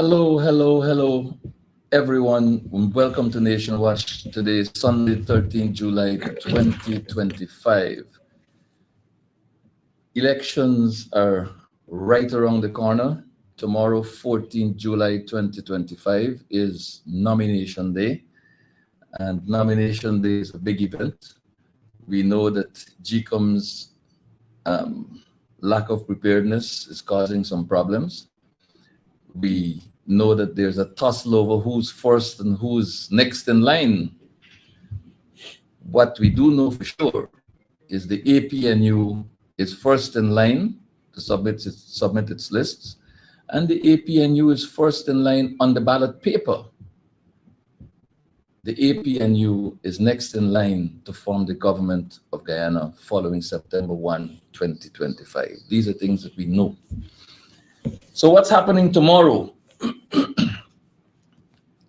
Hello, hello, hello, everyone. Welcome to Nation Watch. Today is Sunday, 13th July 2025. Elections are right around the corner. Tomorrow, 14th July 2025, is Nomination Day. And Nomination Day is a big event. We know that GCOM's lack of preparedness is causing some problems. We know that there's a tussle over who's first and who's next in line. What we do know for sure is the APNU is first in line to submit its lists, and the APNU is first in line on the ballot paper. The APNU is next in line to form the government of Guyana following September 1, 2025. These are things that we know. So what's happening tomorrow?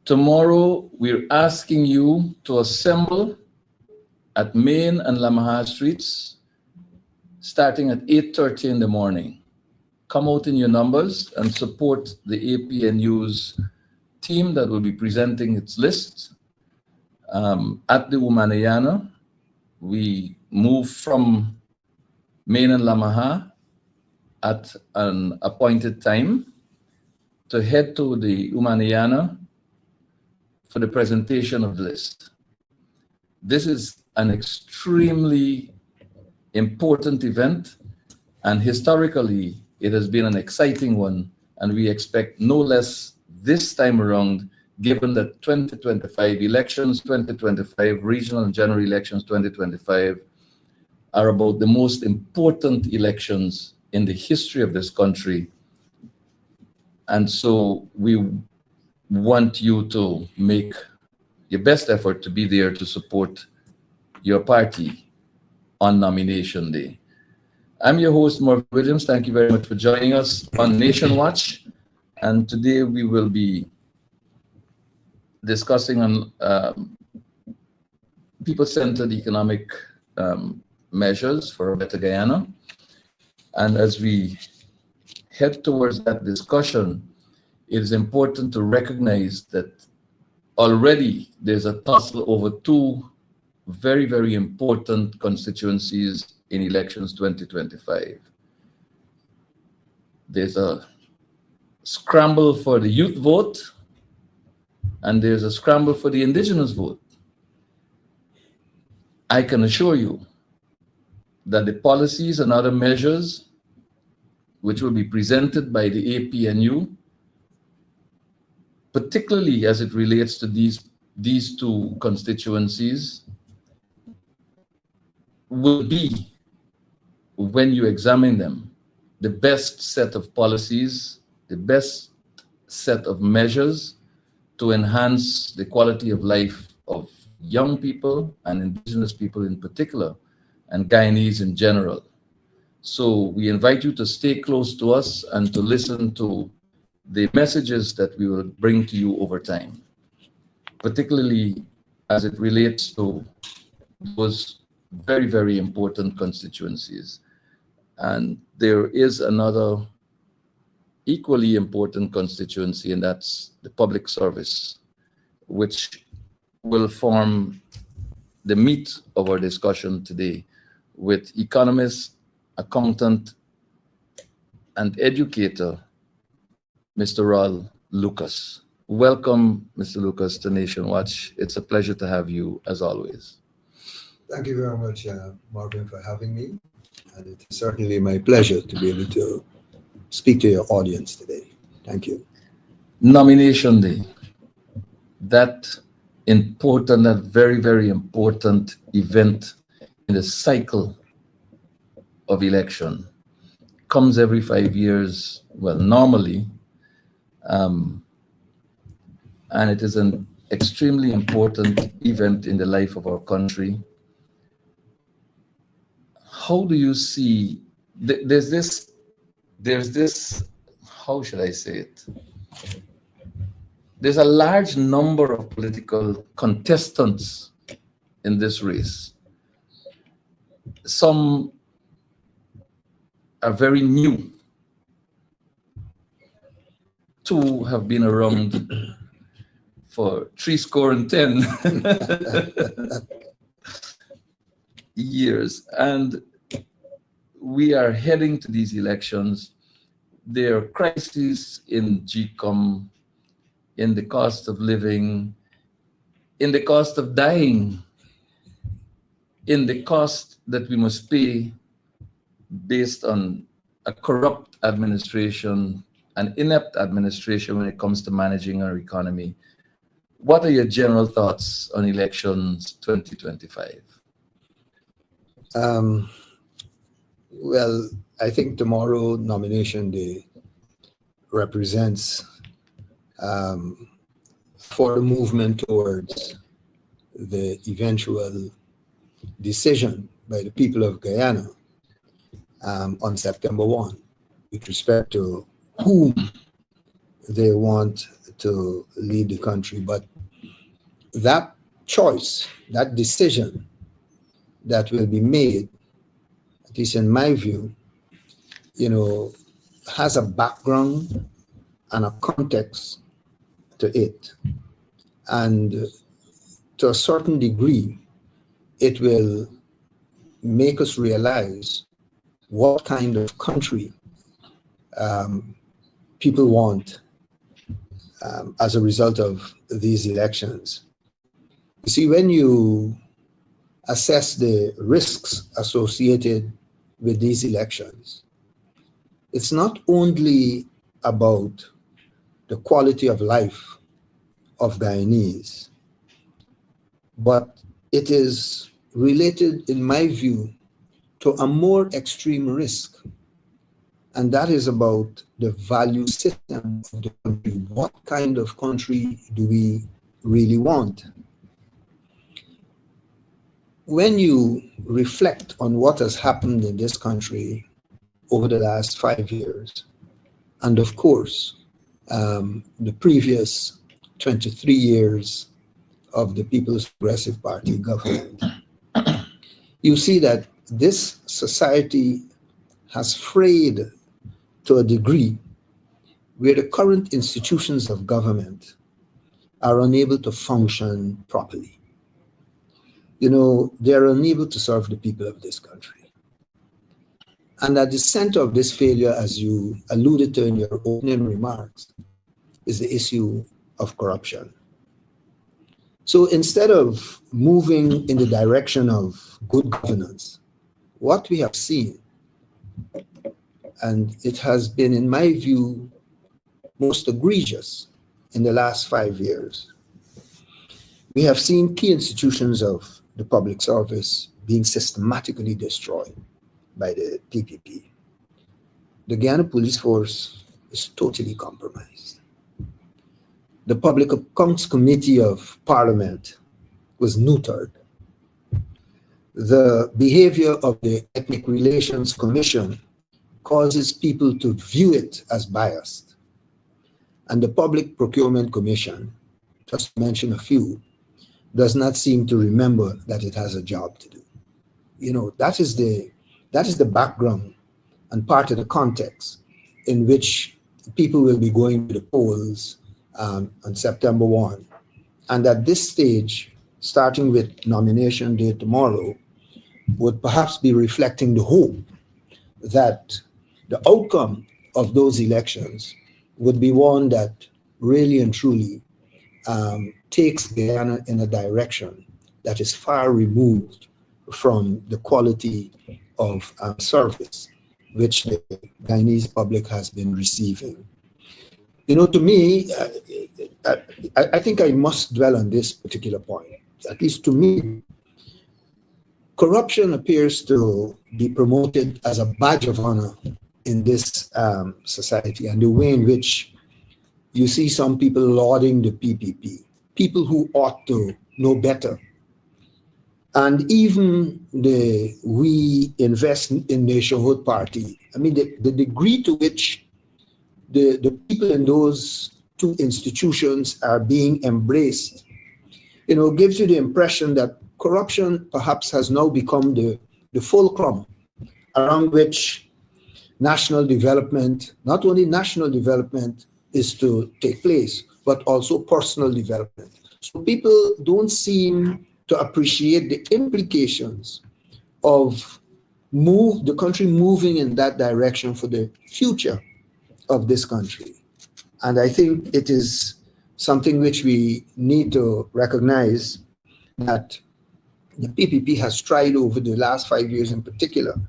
Tomorrow, we're asking you to assemble at Main and Lamaha Streets, starting at 8:30 in the morning. Come out in your numbers and support the APNU's team that will be presenting its list. At the Umanayana, we move from Main and Lamaha at an appointed time to head to the Umanayana for the presentation of the list. This is an extremely important event, and historically, it has been an exciting one, and we expect no less this time around, given that 2025 elections, 2025 regional and general elections 2025 are about the most important elections in the history of this country. And so we want you to make your best effort to be there to support your party on Nomination Day. I'm your host, Mervyn Williams. Thank you very much for joining us on Nation Watch. And today we will be discussing on people-centered economic measures for a better Guyana. And as we head towards that discussion, it is important to recognize that already there's a tussle over two very, very important constituencies in elections 2025. There's a scramble for the youth vote, and there's a scramble for the indigenous vote. I can assure you that the policies and other measures which will be presented by the APNU, particularly as it relates to these two constituencies, will be, when you examine them, the best set of policies, the best set of measures to enhance the quality of life of young people and indigenous people in particular, and Guyanese in general. So we invite you to stay close to us and to listen to the messages that we will bring to you over time, particularly as it relates to those very, very important constituencies. And there is another equally important constituency, and that's the public service, which will form the meat of our discussion today with economist, accountant, and educator, Mr. Rawle Lucas. Welcome, Mr. Lucas, to Nation Watch. It's a pleasure to have you, as always. Thank you very much, Marvin, for having me. And it is certainly my pleasure to be able to speak to your audience today. Thank you. Nomination Day. That important, that very, very important event in the cycle of election comes every 5 years, well, normally, and it is an extremely important event in the life of our country. How do you see, there's this, how should I say it? There's a large number of political contestants in this race. Some are very new. two have been around for 70 years. And we are heading to these elections. There are crises in GCOM, in the cost of living, in the cost of dying, in the cost that we must pay based on a corrupt administration, an inept administration when it comes to managing our economy. What are your general thoughts on elections 2025? Well, I think tomorrow, nomination day, represents for the movement towards the eventual decision by the people of Guyana on September 1 with respect to whom they want to lead the country. But that choice, that decision that will be made, at least in my view, has a background and a context to it. And to a certain degree, it will make us realize what kind of country people want as a result of these elections. You see, when you assess the risks associated with these elections, it's not only about the quality of life of Guyanese, but it is related, in my view, to a more extreme risk. And that is about the value system of the country. What kind of country do we really want? When you reflect on what has happened in this country over the last 5 years, and of course, the previous 23 years of the People's Progressive Party government, you see that this society has frayed to a degree where the current institutions of government are unable to function properly. They're unable to serve the people of this country. And at the center of this failure, as you alluded to in your opening remarks, is the issue of corruption. So instead of moving in the direction of good governance, what we have seen, and it has been, in my view, most egregious in the last 5 years, we have seen key institutions of the public service being systematically destroyed by the PPP. The Guyana Police Force is totally compromised. The Public Accounts Committee of Parliament was neutered. The behavior of the Ethnic Relations Commission causes people to view it as biased. And the Public Procurement Commission, just to mention a few, does not seem to remember that it has a job to do. That is the background and part of the context in which people will be going to the polls on September 1. And at this stage, starting with nomination day tomorrow, would perhaps be reflecting the hope that the outcome of those elections would be one that really and truly takes Guyana in a direction that is far removed from the quality of service which the Guyanese public has been receiving. To me, I think I must dwell on this particular point. At least to me, corruption appears to be promoted as a badge of honor in this society, and the way in which you see some people lauding the PPP, people who ought to know better. And even the We Invest in Nationhood Party, the degree to which the people in those two institutions are being embraced, gives you the impression that corruption perhaps has now become the fulcrum around which national development, not only national development, is to take place, but also personal development. So people don't seem to appreciate the implications of the country moving in that direction for the future of this country. And I think it is something which we need to recognize, that the PPP has tried over the last 5 years in particular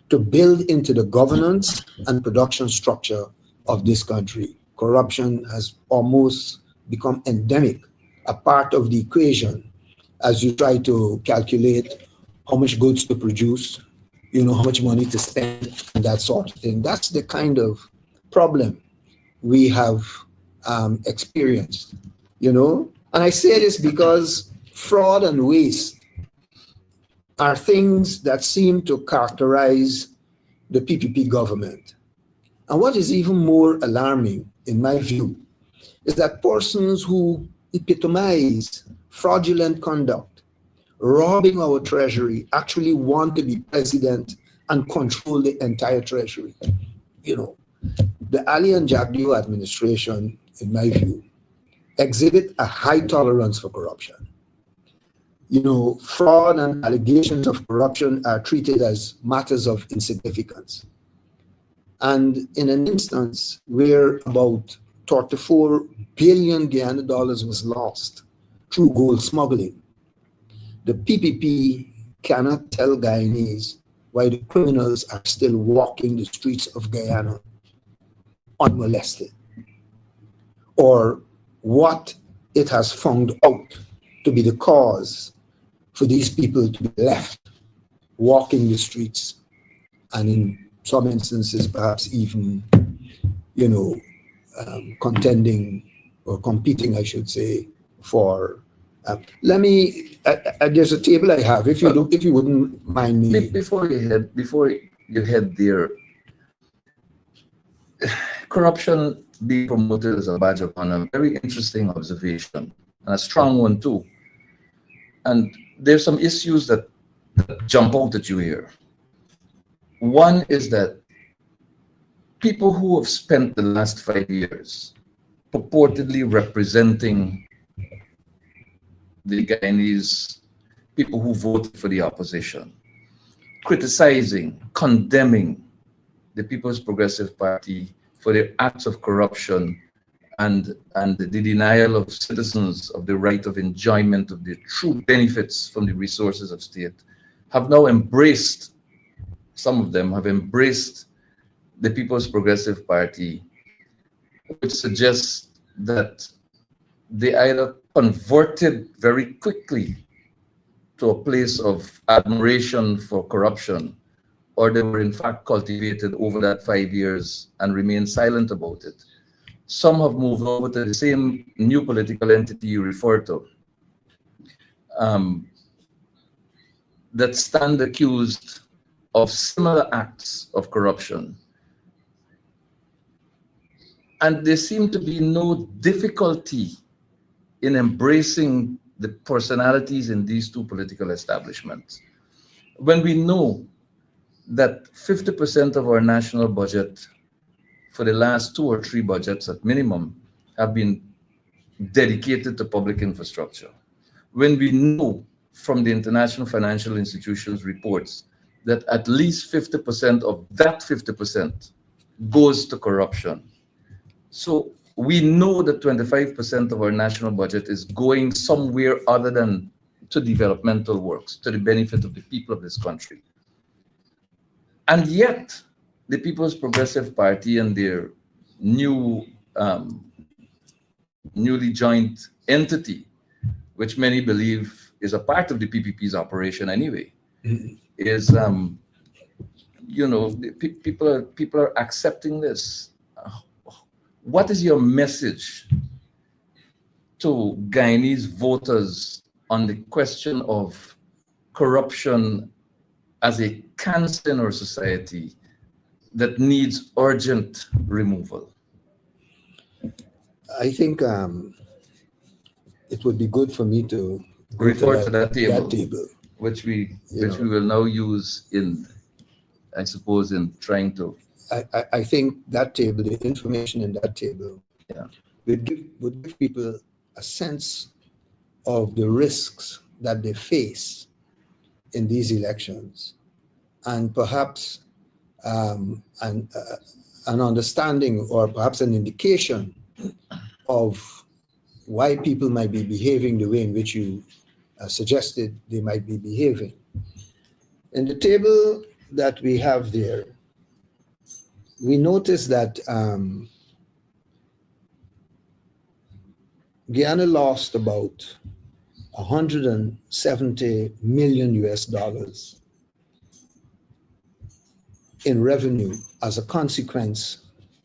to build into the governance and production structure of this country. Corruption has almost become endemic, a part of the equation as you try to calculate how much goods to produce, how much money to spend, and that sort of thing. That's the kind of problem we have experienced, And I say this because fraud and waste are things that seem to characterize the PPP government. And what is even more alarming, in my view, is that persons who epitomize fraudulent conduct, robbing our treasury, actually want to be president and control the entire treasury. The Ali and Jagdeo administration, in my view, exhibit a high tolerance for corruption. Fraud and allegations of corruption are treated as matters of insignificance. And in an instance where about 34 billion Guyana dollars was lost through gold smuggling, the PPP cannot tell Guyanese why the criminals are still walking the streets of Guyana unmolested, or what it has found out to be the cause for these people to be left walking the streets, and in some instances perhaps even contending or competing, I should say, for there's a table I have, if you wouldn't mind me. Before you head there, corruption being promoted as a badge of honor, very interesting observation, and a strong one too. And there's some issues that jump out at you here. One is that people who have spent the last 5 years purportedly representing the Guyanese people who voted for the opposition, criticizing, condemning the People's Progressive Party for their acts of corruption and the denial of citizens of the right of enjoyment of the true benefits from the resources of state, have now embraced, some of them have embraced the People's Progressive Party, which suggests that they either converted very quickly to a place of admiration for corruption, or they were in fact cultivated over that 5 years and remain silent about it. Some have moved over to the same new political entity you refer to, that stand accused of similar acts of corruption. And there seemed to be no difficulty in embracing the personalities in these two political establishments. When we know that 50% of our national budget for the last 2 or 3 budgets at minimum have been dedicated to public infrastructure. When we know from the international financial institutions reports that at least 50% of that 50% goes to corruption. So we know that 25% of our national budget is going somewhere other than to developmental works, to the benefit of the people of this country. And yet, the People's Progressive Party and their newly joined entity, which many believe is a part of the PPP's operation anyway, is, people are accepting this. What is your message to Guyanese voters on the question of corruption as a cancer in our society that needs urgent removal? I think it would be good for me to refer to that table, which we will now use in, I suppose, in trying to. I think that table, the information in that table, Yeah. would give people a sense of the risks that they face in these elections, and perhaps an understanding or perhaps an indication of why people might be behaving the way in which you suggested they might be behaving. In the table that we have there, we notice that Guyana lost about 170 million US dollars in revenue as a consequence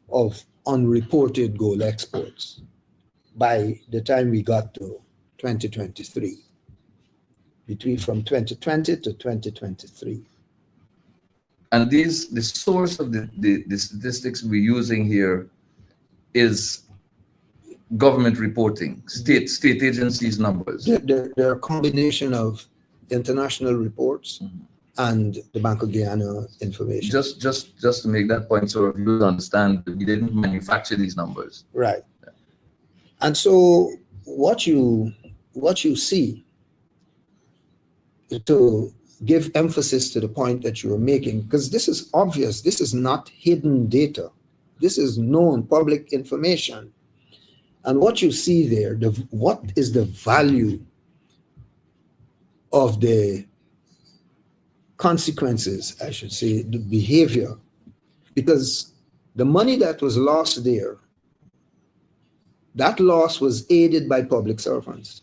of unreported gold exports by the time we got to 2023, from 2020 to 2023. And the source of the statistics we're using here is government reporting, state agencies' numbers. They're a combination of international reports and the Bank of Guyana information. Just to make that point so you understand, we didn't manufacture these numbers. Right. And so what you see, to give emphasis to the point that you were making, because this is obvious, this is not hidden data. This is known public information. And what you see there, what is the value of the consequences, I should say, the behavior? Because the money that was lost there, that loss was aided by public servants.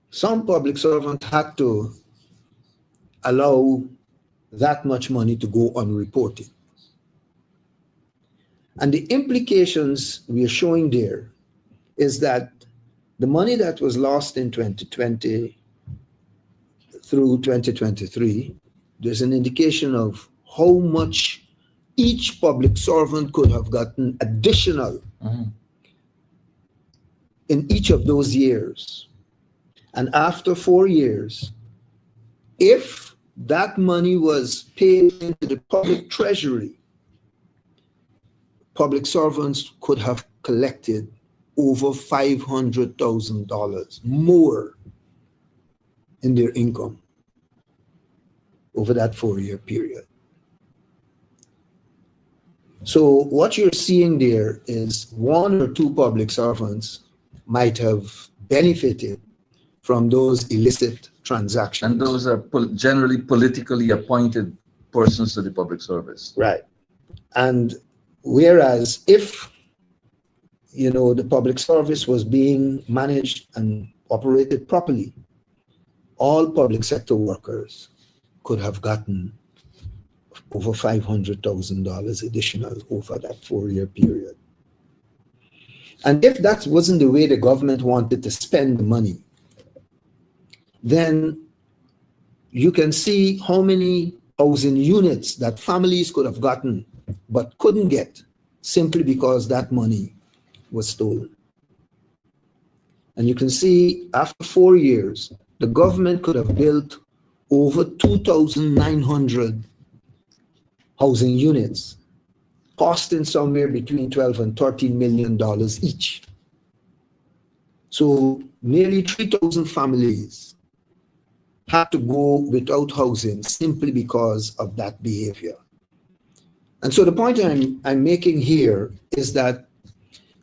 Some public servants had to allow that much money to go unreported. And the implications we are showing there is that the money that was lost in 2020 through 2023, there's an indication of how much each public servant could have gotten additional in each of those years. And after 4 years, if that money was paid into the public treasury, public servants could have collected over $500,000 more in their income over that 4-year period. So what you're seeing there is 1 or 2 public servants might have benefited from those illicit transactions. And those are generally politically appointed persons to the public service. Right. And whereas if, the public service was being managed and operated properly, all public sector workers could have gotten over $500,000 additional over that 4-year period. And if that wasn't the way the government wanted to spend the money, then you can see how many housing units that families could have gotten but couldn't get simply because that money was stolen. And you can see after 4 years, the government could have built over 2,900 housing units, costing somewhere between $12 and $13 million each. So nearly 3,000 families had to go without housing simply because of that behavior. And so the point I'm making here is that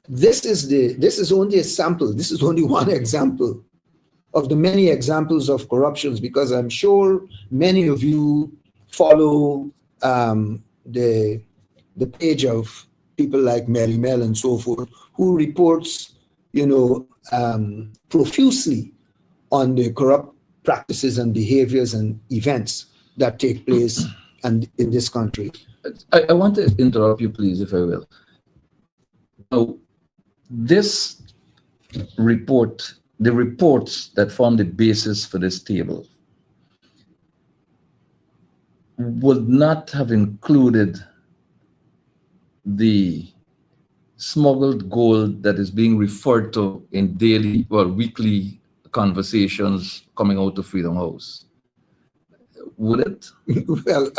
this is only a sample. This is only one example of the many examples of corruptions, because I'm sure many of you follow the page of people like Mervyn and so forth, who reports, profusely on the corrupt practices and behaviors and events that take place and in this country. I want to interrupt you, please, if I will. Now, this report, the reports that form the basis for this table, would not have included the smuggled gold that is being referred to in daily or weekly conversations coming out of Freedom House. Would it? Well,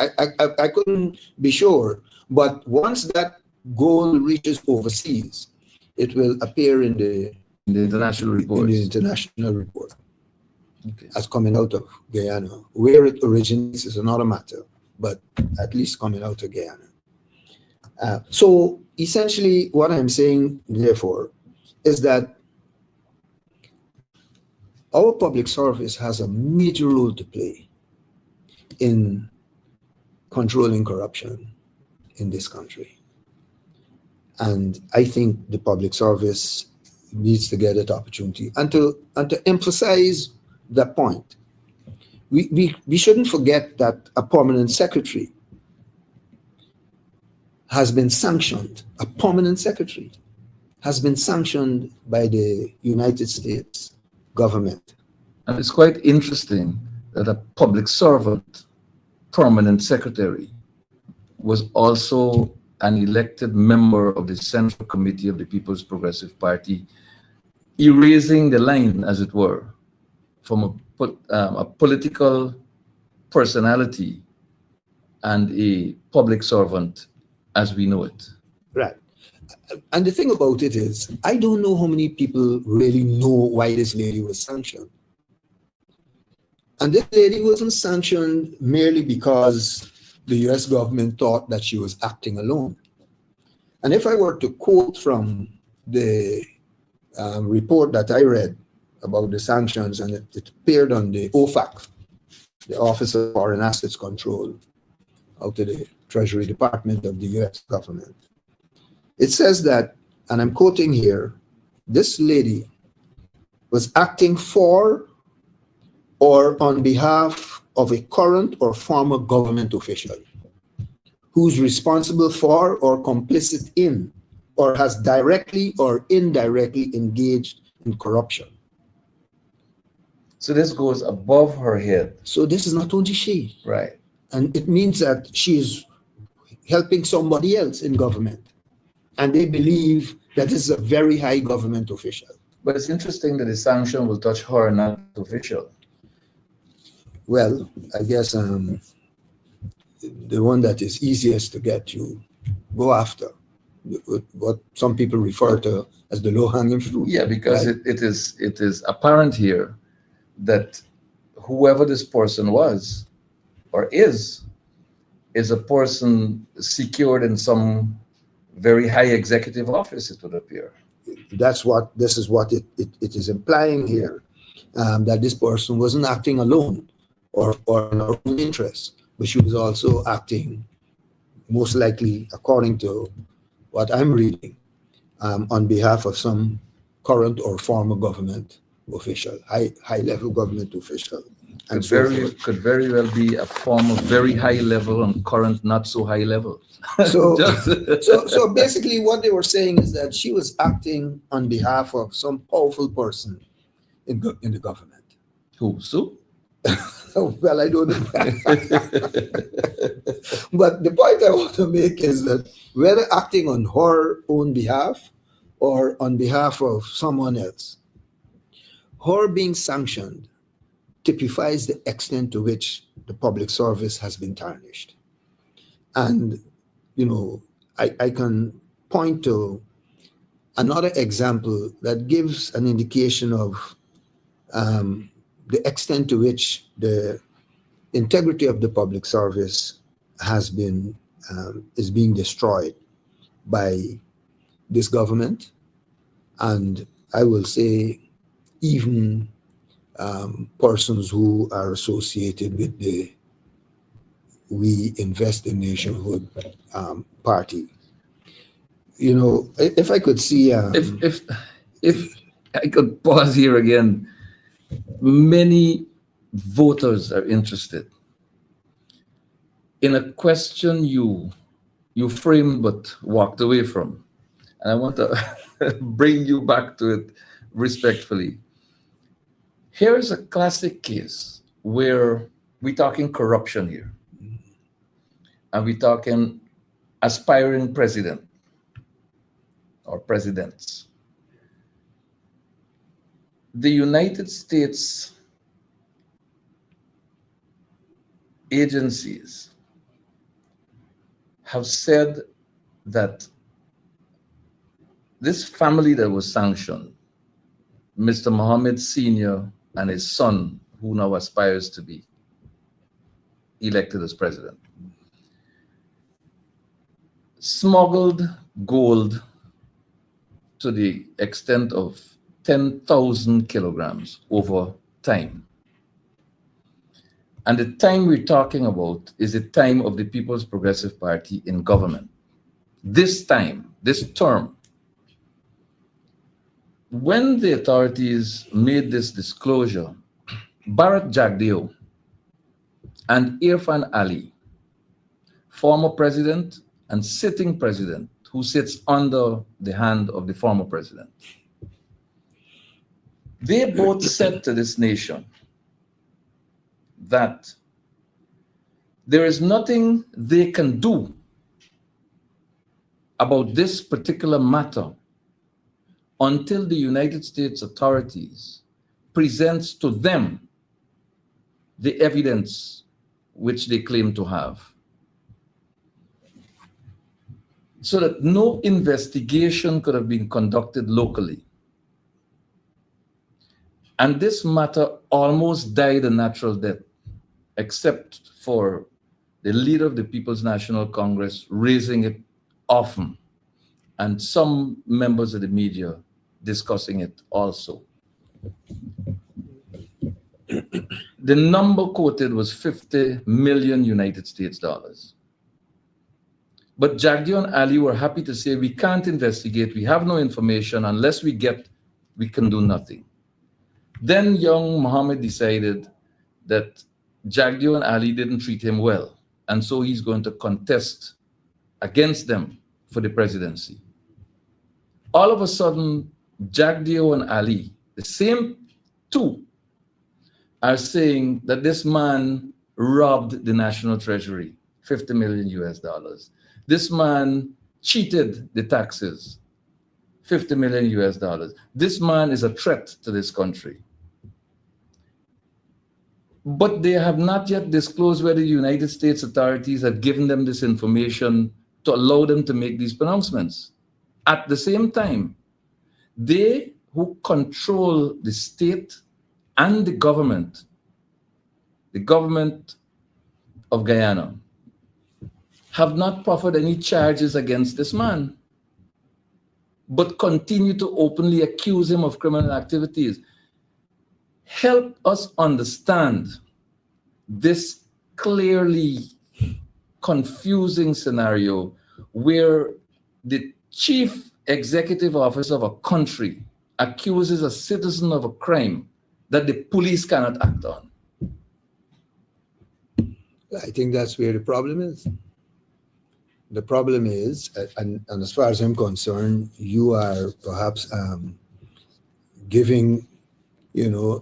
I couldn't be sure, but once that goal reaches overseas, it will appear in the international reports. international report Okay. as coming out of Guyana. Where it originates is another matter, but at least coming out of Guyana. So essentially, what I'm saying, therefore, is that our public service has a major role to play in controlling corruption in this country. And I think the public service needs to get that opportunity. And to emphasize that point, we shouldn't forget that a permanent secretary has been sanctioned, a permanent secretary has been sanctioned by the United States government. And it's quite interesting that a public servant, permanent secretary, was also an elected member of the Central Committee of the People's Progressive Party, erasing the line, as it were, from a political personality and a public servant as we know it. Right. And the thing about it is, I don't know how many people really know why this lady was sanctioned. And this lady wasn't sanctioned merely because the US government thought that she was acting alone. And if I were to quote from the report that I read about the sanctions, and it appeared on the OFAC, the Office of Foreign Assets Control, out of the Treasury Department of the US government. It says that, and I'm quoting here, this lady was acting for or on behalf of a current or former government official who's responsible for or complicit in or has directly or indirectly engaged in corruption. So this goes above her head. So this is not only she. Right. And it means that she's helping somebody else in government. And they believe that this is a very high government official. But it's interesting that the sanction will touch her, not the official. Well, I guess the one that is easiest to get you go after, what some people refer to as the low-hanging fruit. Yeah, because right? it is apparent here that whoever this person was or is a person secured in some very high executive office, it would appear. This is what it is implying here, that this person wasn't acting alone or in her own interest, but she was also acting, most likely, according to what I'm reading, on behalf of some current or former government official, high-level government official. And Could very well be a form of very high level and current not so high level. So basically what they were saying is that she was acting on behalf of some powerful person in the government. Who? Sue? Well, I don't know. But the point I want to make is that whether acting on her own behalf or on behalf of someone else, her being sanctioned typifies the extent to which the public service has been tarnished. And, I can point to another example that gives an indication of the extent to which the integrity of the public service has been is being destroyed by this government, and I will say even persons who are associated with the We Invest in Nationhood party. If I could see, if I could pause here again, many voters are interested in a question you framed but walked away from, and I want to bring you back to it respectfully. Here is a classic case where we're talking corruption here, and we're talking aspiring president or presidents. The United States agencies have said that this family that was sanctioned, Mr. Mohammed Sr. and his son, who now aspires to be elected as president, smuggled gold to the extent of 10,000 kilograms over time. And the time we're talking about is the time of the People's Progressive Party in government. This time, this term, when the authorities made this disclosure, Bharat Jagdeo and Irfan Ali, former president and sitting president, who sits under the hand of the former president, they both said to this nation that there is nothing they can do about this particular matter until the United States authorities presents to them the evidence which they claim to have, so that no investigation could have been conducted locally. And this matter almost died a natural death, except for the leader of the People's National Congress raising it often, and some members of the media discussing it also. The number quoted was 50 million United States dollars. But Jagdeo and Ali were happy to say, we can't investigate, we have no information, unless we can do nothing. Then young Mohammed decided that Jagdeo and Ali didn't treat him well, and so he's going to contest against them for the presidency. All of a sudden, Jagdeo and Ali, the same two, are saying that this man robbed the national treasury, 50 million US dollars. This man cheated the taxes, 50 million US dollars. This man is a threat to this country. But they have not yet disclosed whether the United States authorities have given them this information to allow them to make these pronouncements. At the same time, they who control the state and the government of Guyana, have not proffered any charges against this man, but continue to openly accuse him of criminal activities. Help us understand this clearly confusing scenario where the chief executive officer of a country accuses a citizen of a crime that the police cannot act on. I think that's where the problem is. The problem is, and as far as I'm concerned, you are perhaps giving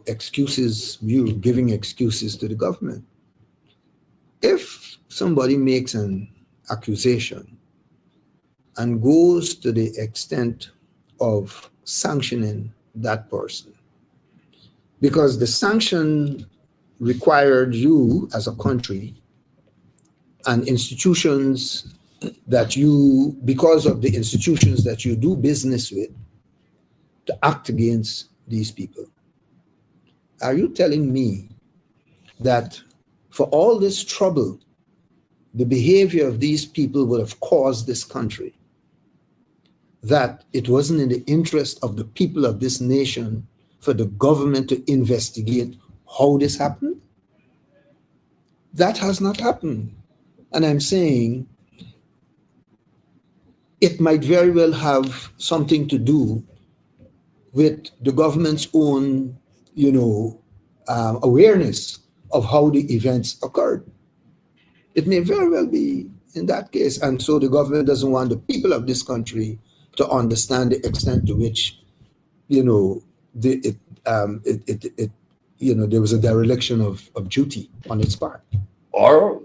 excuses. You're giving excuses to the government. If somebody makes an accusation and goes to the extent of sanctioning that person, because the sanction required you as a country and institutions that you, because of the institutions that you do business with, to act against these people. Are you telling me that for all this trouble, the behavior of these people would have caused this country, that it wasn't in the interest of the people of this nation for the government to investigate how this happened? That has not happened. And I'm saying it might very well have something to do with the government's own, awareness of how the events occurred. It may very well be in that case. And so the government doesn't want the people of this country to understand the extent to which, there was a dereliction of duty on its part. Or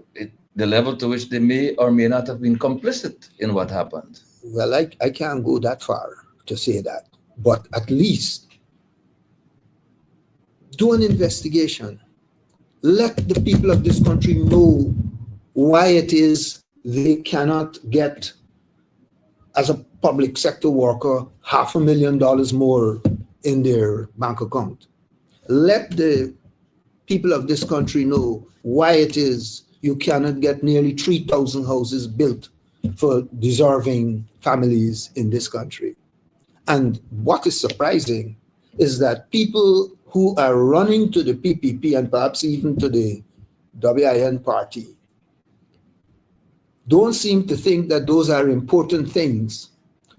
the level to which they may or may not have been complicit in what happened. Well, I can't go that far to say that, but at least do an investigation. Let the people of this country know why it is they cannot get as a public sector worker, $500,000 more in their bank account. Let the people of this country know why it is you cannot get nearly 3,000 houses built for deserving families in this country. And what is surprising is that people who are running to the PPP and perhaps even to the WIN party don't seem to think that those are important things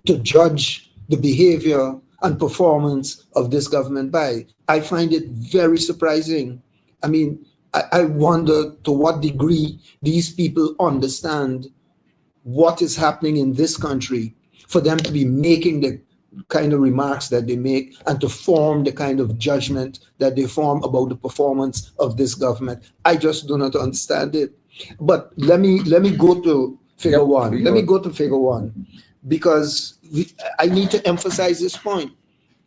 to judge the behavior and performance of this government by. I find it very surprising. I mean, I wonder to what degree these people understand what is happening in this country for them to be making the kind of remarks that they make and to form the kind of judgment that they form about the performance of this government. I just do not understand it. But let me go to figure one. Let me go to figure one, because I need to emphasize this point.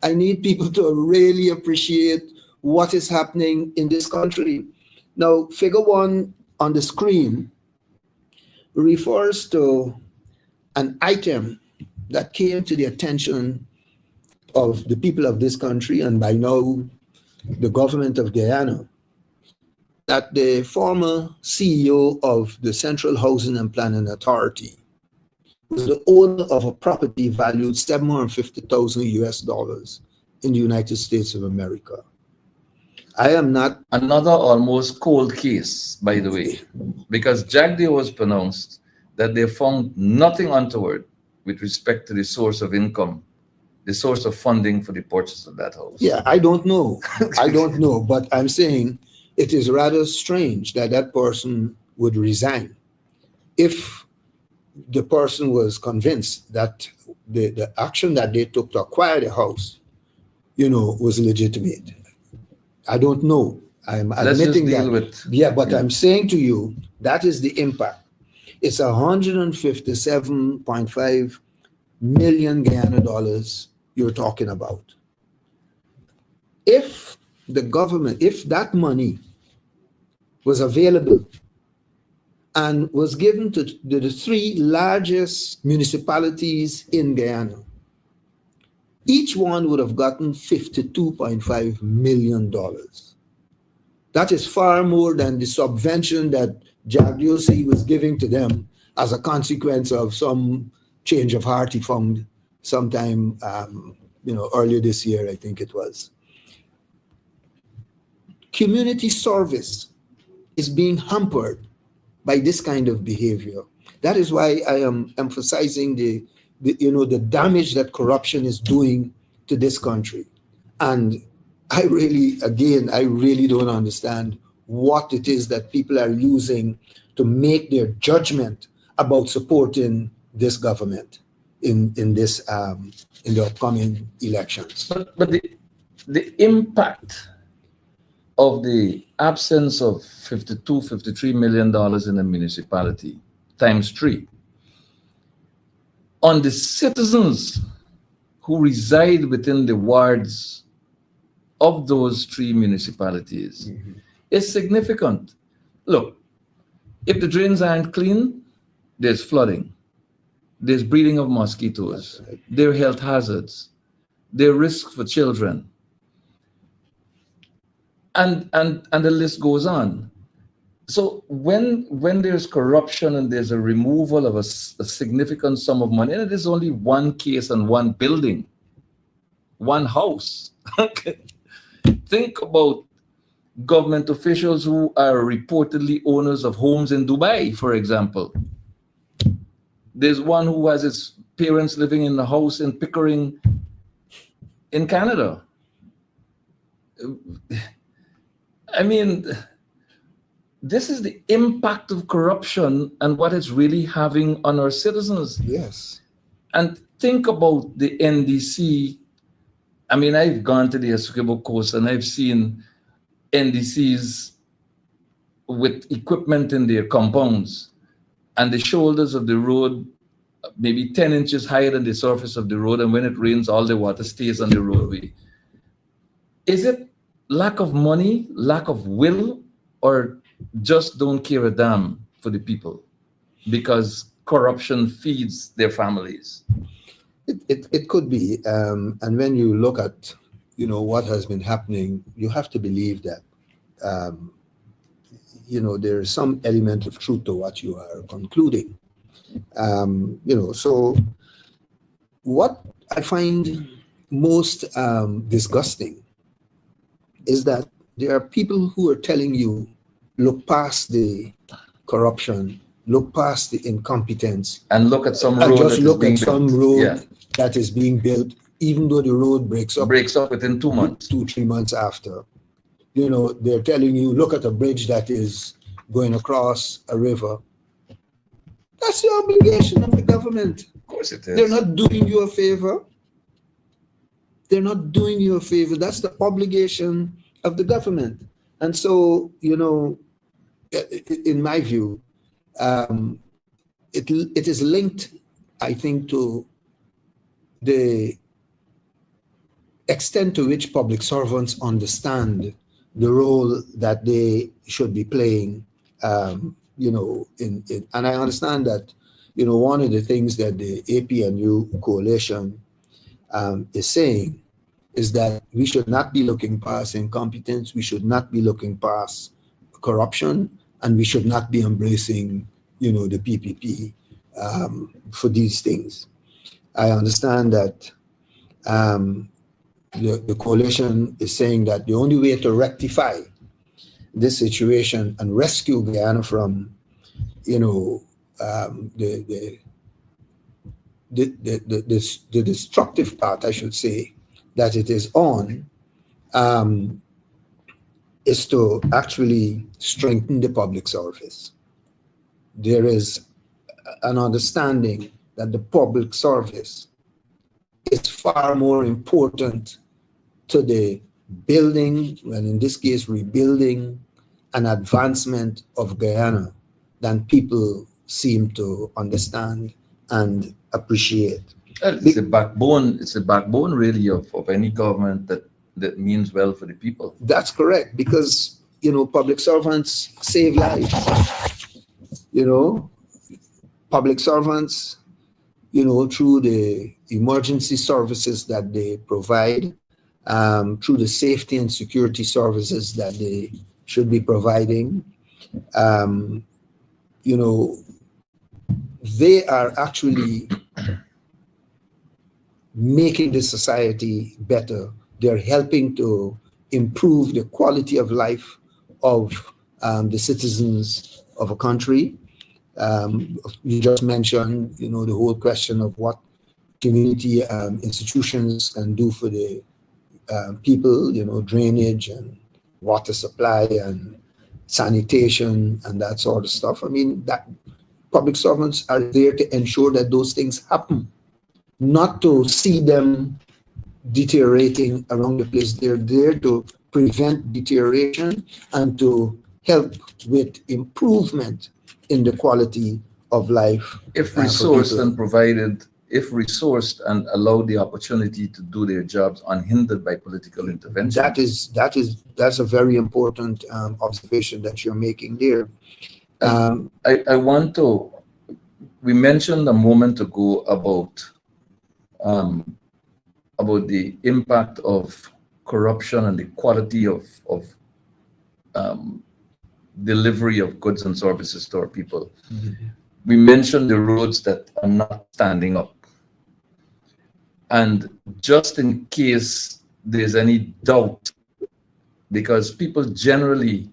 I need people to really appreciate what is happening in this country. Now, figure one on the screen refers to an item that came to the attention of the people of this country, and by now the government of Guyana, that the former CEO of the Central Housing and Planning Authority was the owner of a property valued $750,000 in the United States of America. I am not... Another almost cold case, by the way, because Jack Day was pronounced that they found nothing untoward with respect to the source of income, the source of funding for the purchase of that house. Yeah, I don't know. I don't know, but I'm saying it is rather strange that that person would resign if the person was convinced that the action that they took to acquire the house, was legitimate. I don't know. I'm admitting that. Yeah, but I'm saying to you, that is the impact. It's $157.5 million Guyana dollars you're talking about. If the government, if that money was available and was given to the three largest municipalities in Guyana, each one would have gotten $52.5 million. That is far more than the subvention that Jack Diosey was giving to them as a consequence of some change of heart he found sometime, earlier this year, I think it was. Community service is being hampered by this kind of behavior. That is why I am emphasizing the damage that corruption is doing to this country. And I really don't understand what it is that people are using to make their judgment about supporting this government in the upcoming elections. But the impact of the absence of $53 million in a municipality times 3 on the citizens who reside within the wards of those 3 municipalities is significant. Look, if the drains aren't clean, there's flooding, there's breeding of mosquitoes, there are health hazards, there are risks for children, and the list goes on. So when there's corruption and there's a removal of a significant sum of money, and it is only one case and one building, one house. Think about government officials who are reportedly owners of homes in Dubai, for example. There's one who has his parents living in the house in Pickering in Canada. I mean, this is the impact of corruption and what it's really having on our citizens. Yes. And think about the NDC. I mean, I've gone to the Essequibo Coast and I've seen NDCs with equipment in their compounds and the shoulders of the road maybe 10 inches higher than the surface of the road, and when it rains, all the water stays on the roadway. Is it lack of money, lack of will, or just don't care a damn for the people? Because corruption feeds their families. It could be, and when you look at, what has been happening, you have to believe that, there is some element of truth to what you are concluding. So what I find most disgusting is that there are people who are telling you, look past the corruption, look past the incompetence, And look at some and road just that is look being at some built. road Yeah. that is being built, even though the road breaks up Within 2 months. 3 months after. They're telling you, look at a bridge that is going across a river. That's the obligation of the government. Of course it is. They're not doing you a favor. They're not doing you a favor. That's the obligation of the government. And so, in my view, it is linked, I think, to the extent to which public servants understand the role that they should be playing, and I understand that, one of the things that the APNU coalition is saying is that we should not be looking past incompetence, we should not be looking past corruption, and we should not be embracing, the PPP for these things. I understand that the coalition is saying that the only way to rectify this situation and rescue Guyana from, the destructive path, I should say, that it is on, is to actually strengthen the public service. There is an understanding that the public service is far more important to the building, and in this case, rebuilding and advancement of Guyana than people seem to understand and appreciate. It's the backbone. It's the backbone, really, of any government that means well for the people. That's correct, because public servants save lives. Public servants, through the emergency services that they provide, through the safety and security services that they should be providing, they are actually making the society better. They're helping to improve the quality of life of the citizens of a country. You just mentioned, the whole question of what community institutions can do for the people, drainage and water supply and sanitation and that sort of stuff. I mean, that public servants are there to ensure that those things happen, not to see them deteriorating around the place. They're there to prevent deterioration and to help with improvement in the quality of life. If resourced and provided, if resourced and allowed the opportunity to do their jobs unhindered by political intervention. That's a very important observation that you're making there. I want to, we mentioned a moment ago about the impact of corruption and the quality of delivery of goods and services to our people. Mm-hmm. We mentioned the roads that are not standing up. And just in case there's any doubt, because people generally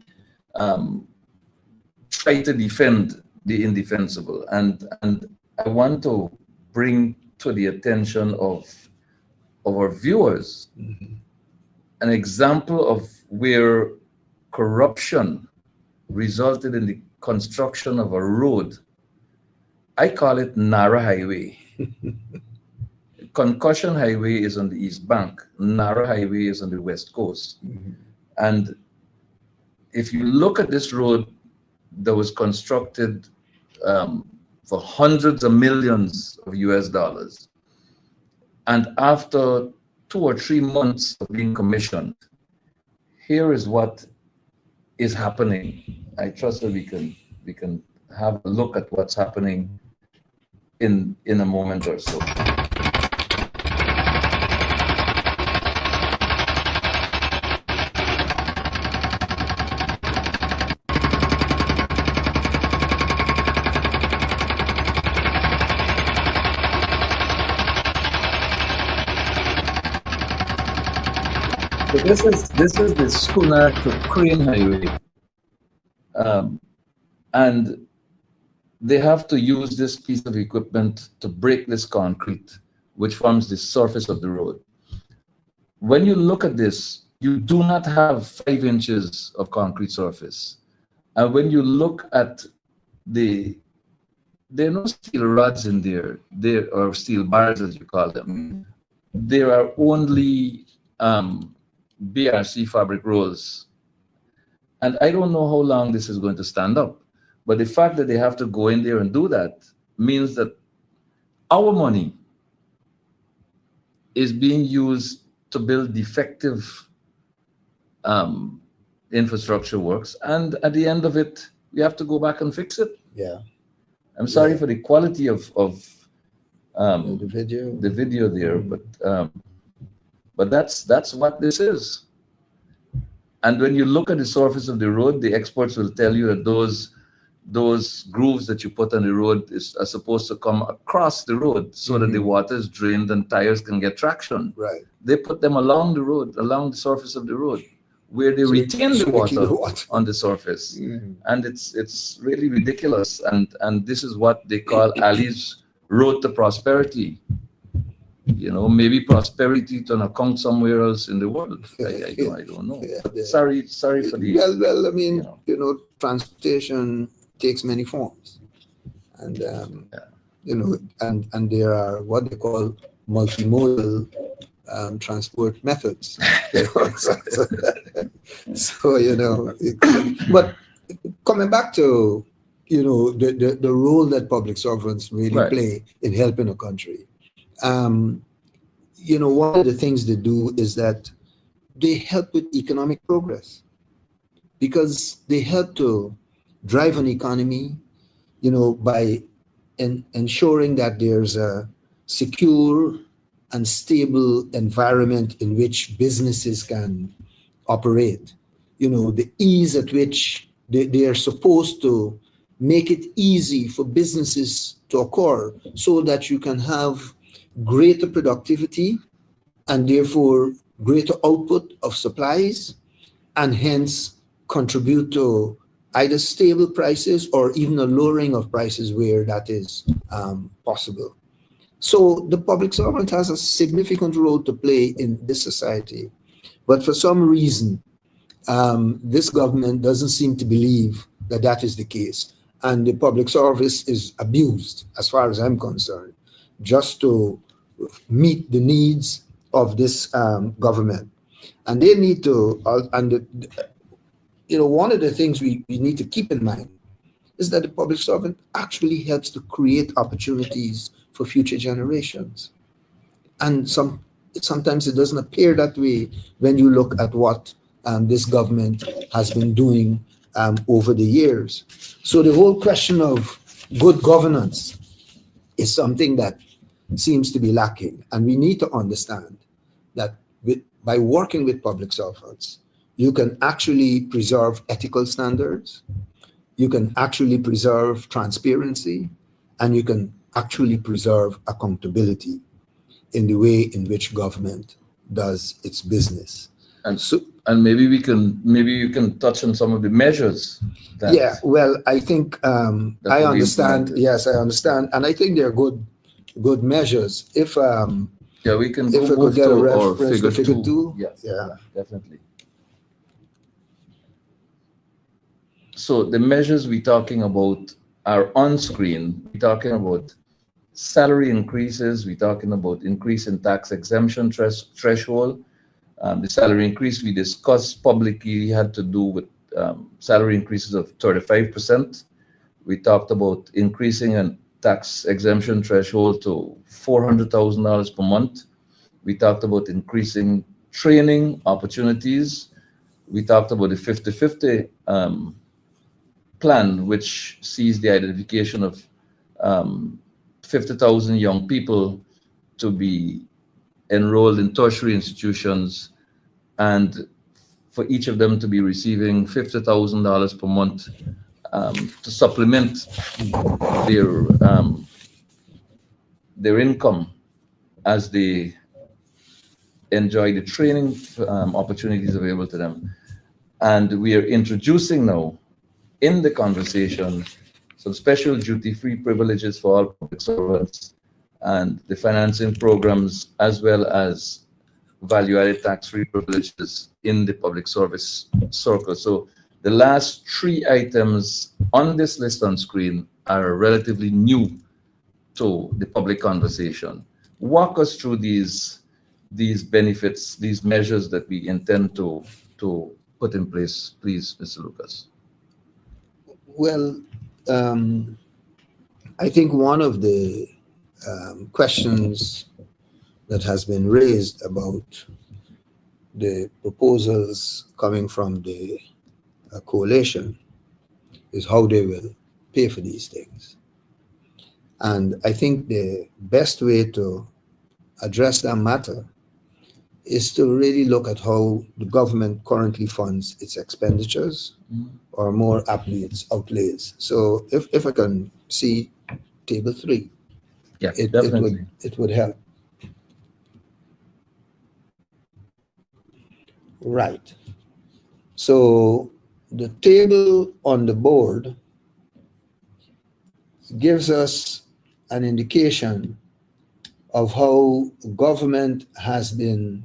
try to defend the indefensible. And I want to bring to the attention of our viewers Mm-hmm. an example of where corruption resulted in the construction of a road. I call it Nara Highway. Concussion Highway is on the East Bank. Nara Highway is on the West Coast. Mm-hmm. And if you look at this road that was constructed for hundreds of millions of US dollars, and after 2 or 3 months of being commissioned, here is what is happening. I trust that we can have a look at what's happening in a moment or so. So this is the Schooner to Crane Highway, and they have to use this piece of equipment to break this concrete, which forms the surface of the road. When you look at this, you do not have 5 inches of concrete surface, and when you look at there are no steel rods in there, or steel bars as you call them. There are only BRC fabric rolls. And I don't know how long this is going to stand up. But the fact that they have to go in there and do that means that our money is being used to build defective infrastructure works. And at the end of it, we have to go back and fix it. Yeah. I'm sorry for the quality of the video there, but that's what this is. And when you look at the surface of the road, the experts will tell you that those grooves that you put on the road are supposed to come across the road so that the water is drained and tires can get traction. Right. They put them along the road, along the surface of the road, where they retain the water on the surface. And it's really ridiculous. And this is what they call Ali's road to prosperity. You know, maybe prosperity to an account somewhere else in the world. I don't know. But sorry for the. Well, I mean, transportation takes many forms, and and there are what they call multimodal transport methods. But coming back to the role that public servants really play in helping a country. One of the things they do is that they help with economic progress, because they help to drive an economy, by ensuring that there's a secure and stable environment in which businesses can operate. The ease at which they are supposed to make it easy for businesses to occur so that you can have greater productivity and therefore greater output of supplies, and hence contribute to either stable prices or even a lowering of prices where that is possible. So the public servant has a significant role to play in this society. But for some reason, this government doesn't seem to believe that that is the case. And the public service is abused, as far as I'm concerned, just to meet the needs of this government. And they need to, one of the things we need to keep in mind is that the public servant actually helps to create opportunities for future generations. And sometimes it doesn't appear that way when you look at what this government has been doing over the years. So the whole question of good governance is something that seems to be lacking. And we need to understand that by working with public servants, you can actually preserve ethical standards, you can actually preserve transparency, and you can actually preserve accountability in the way in which government does its business. And maybe you can touch on some of the measures. I think I understand. Yes, I understand, and I think they're good measures. If we can if go we could get a or reference to figure 2. Yes, definitely. So the measures we're talking about are on screen. We're talking about salary increases. We're talking about increase in tax exemption threshold. The salary increase we discussed publicly had to do with salary increases of 35%. We talked about increasing a tax exemption threshold to $400,000 per month. We talked about increasing training opportunities. We talked about the 50-50 plan, which sees the identification of 50,000 young people to be enrolled in tertiary institutions, and for each of them to be receiving $50,000 per month to supplement their income as they enjoy the training opportunities available to them. And we are introducing now in the conversation some special duty-free privileges for all public servants and the financing programs, as well as value-added tax-free privileges in the public service circle. So the last three items on this list on screen are relatively new to the public conversation. Walk us through these benefits, these measures that we intend to put in place, please, Mr. Lucas. Well, I think one of the questions that has been raised about the proposals coming from the coalition is how they will pay for these things. And I think the best way to address that matter is to really look at how the government currently funds its expenditures, or more aptly its outlays. So if I can see table 3, Yeah, it would help. Right. So the table on the board gives us an indication of how government has been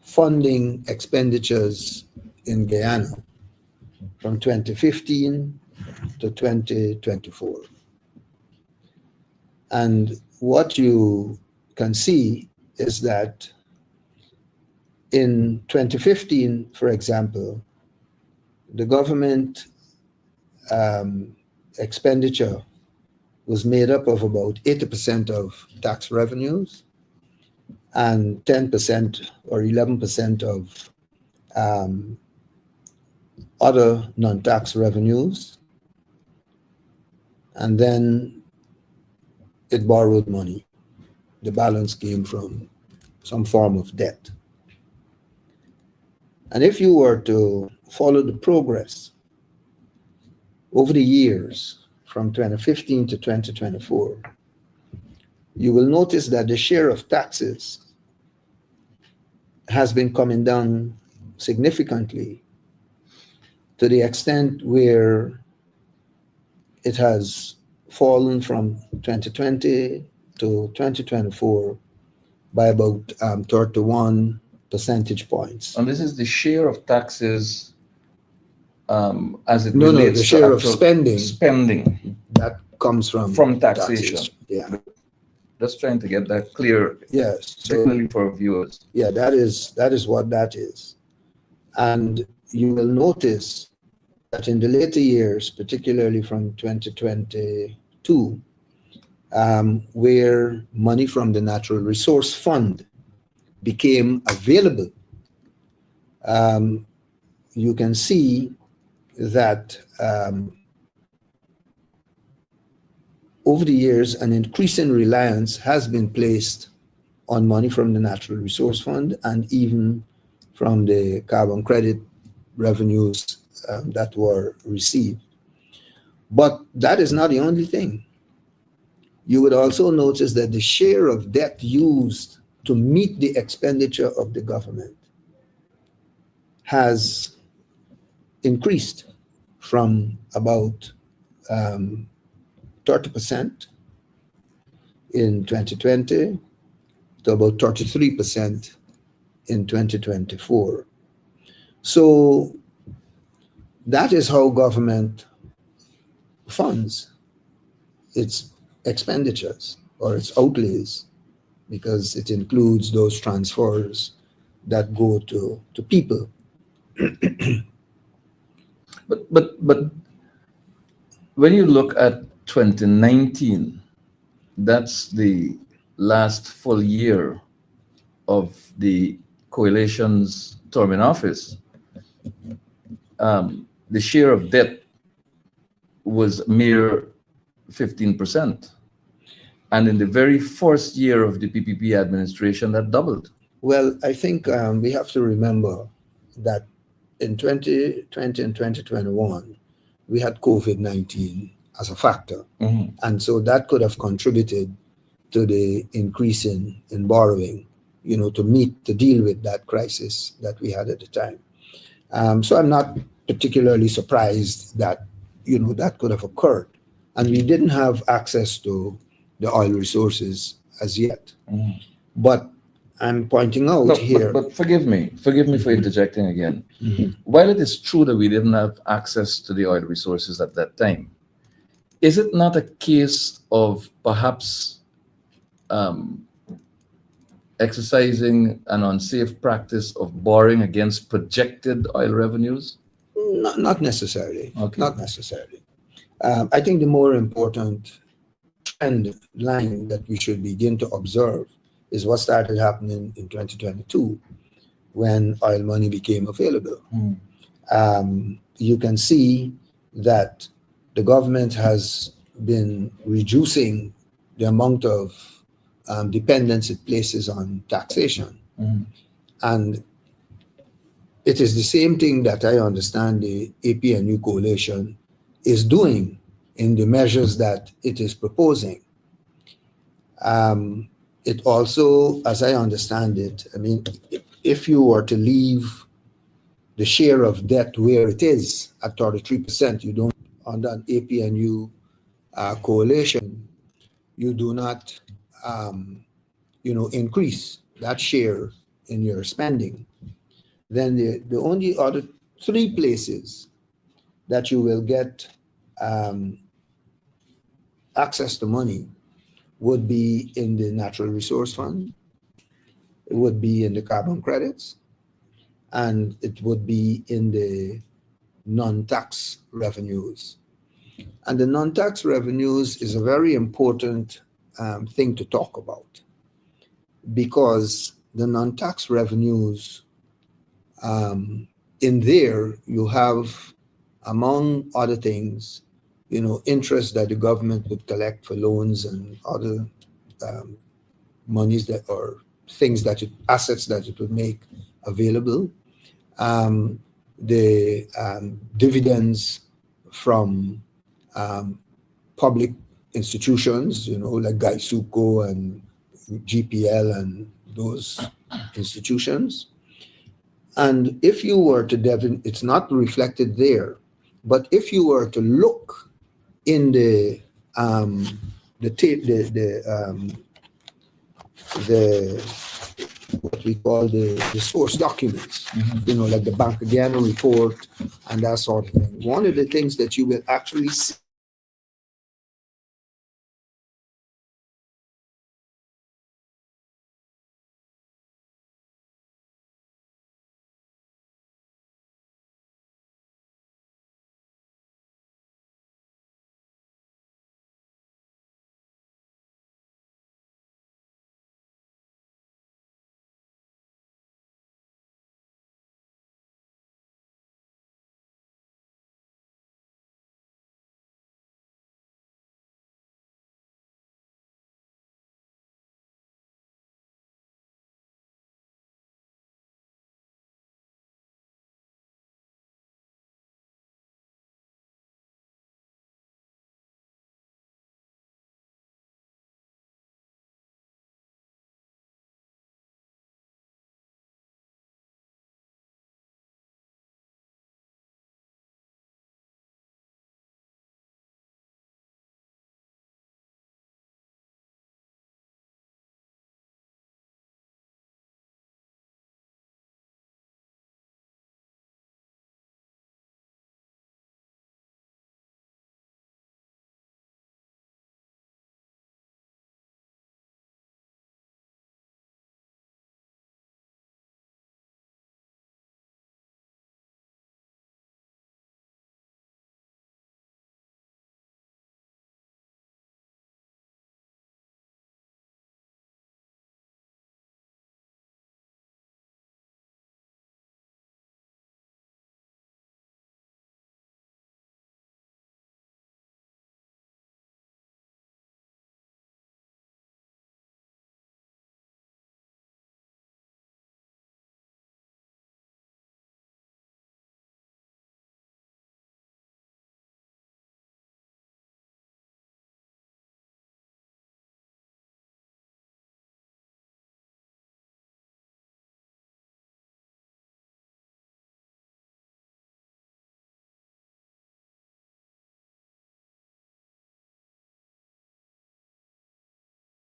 funding expenditures in Guyana from 2015 to 2024. And what you can see is that in 2015, for example, the government expenditure was made up of about 80% of tax revenues and 10% or 11% of other non-tax revenues. And then it borrowed money. The balance came from some form of debt. And if you were to follow the progress over the years from 2015 to 2024, you will notice that the share of taxes has been coming down significantly, to the extent where it has fallen from 2020 to 2024 by about 31 percentage points. And this is the share of taxes as it No, relates the share to of spending that comes from taxation. Yeah. Just trying to get that clear, Yes. particularly for viewers. Yeah, that is what that is. And you will notice that in the later years, particularly from 2022, where money from the Natural Resource Fund became available, you can see that over the years, an increasing reliance has been placed on money from the Natural Resource Fund and even from the carbon credit revenues that were received. But that is not the only thing. You would also notice that the share of debt used to meet the expenditure of the government has increased from about 30% in 2020 to about 33% in 2024. So that is how government funds its expenditures or its outlays, because it includes those transfers that go to people. But when you look at 2019, that's the last full year of the coalition's term in office. The share of debt was mere 15%. And in the very first year of the PPP administration, that doubled. Well, I think we have to remember that in 2020 and 2021, we had COVID-19 as a factor. Mhm. And so that could have contributed to the increase in borrowing, to deal with that crisis that we had at the time. So I'm not particularly surprised that, that could have occurred. And we didn't have access to the oil resources as yet. Mhm. But I'm pointing out No, here. but forgive me for interjecting again. Mhm. While it is true that we didn't have access to the oil resources at that time, is it not a case of perhaps um, exercising an unsafe practice of borrowing against projected oil revenues? Not necessarily. Okay. Not necessarily. I think the more important trend line that we should begin to observe is what started happening in 2022 when oil money became available. You can see that the government has been reducing the amount of dependence it places on taxation. Mhm. And it is the same thing that I understand the APNU coalition is doing in the measures that it is proposing. It also, as I understand it, I mean, if you were to leave the share of debt where it is at 33%, you don't, under an APNU coalition, you do not, increase that share in your spending. Then the only other three places that you will get um, access to money would be in the natural resource fund, it would be in the carbon credits, and it would be in the non-tax revenues. And the non-tax revenues is a very important thing to talk about, because the non-tax revenues, in there you have, among other things, interest that the government would collect for loans and other um, monies that, or things that assets that it would make available. The dividends from public institutions, like Gaisuko and GPL and those institutions. And if you were to it's not reflected there, but if you were to look in the what we call the source documents, like the Bank Again report and that sort of thing. One of the things that you will actually see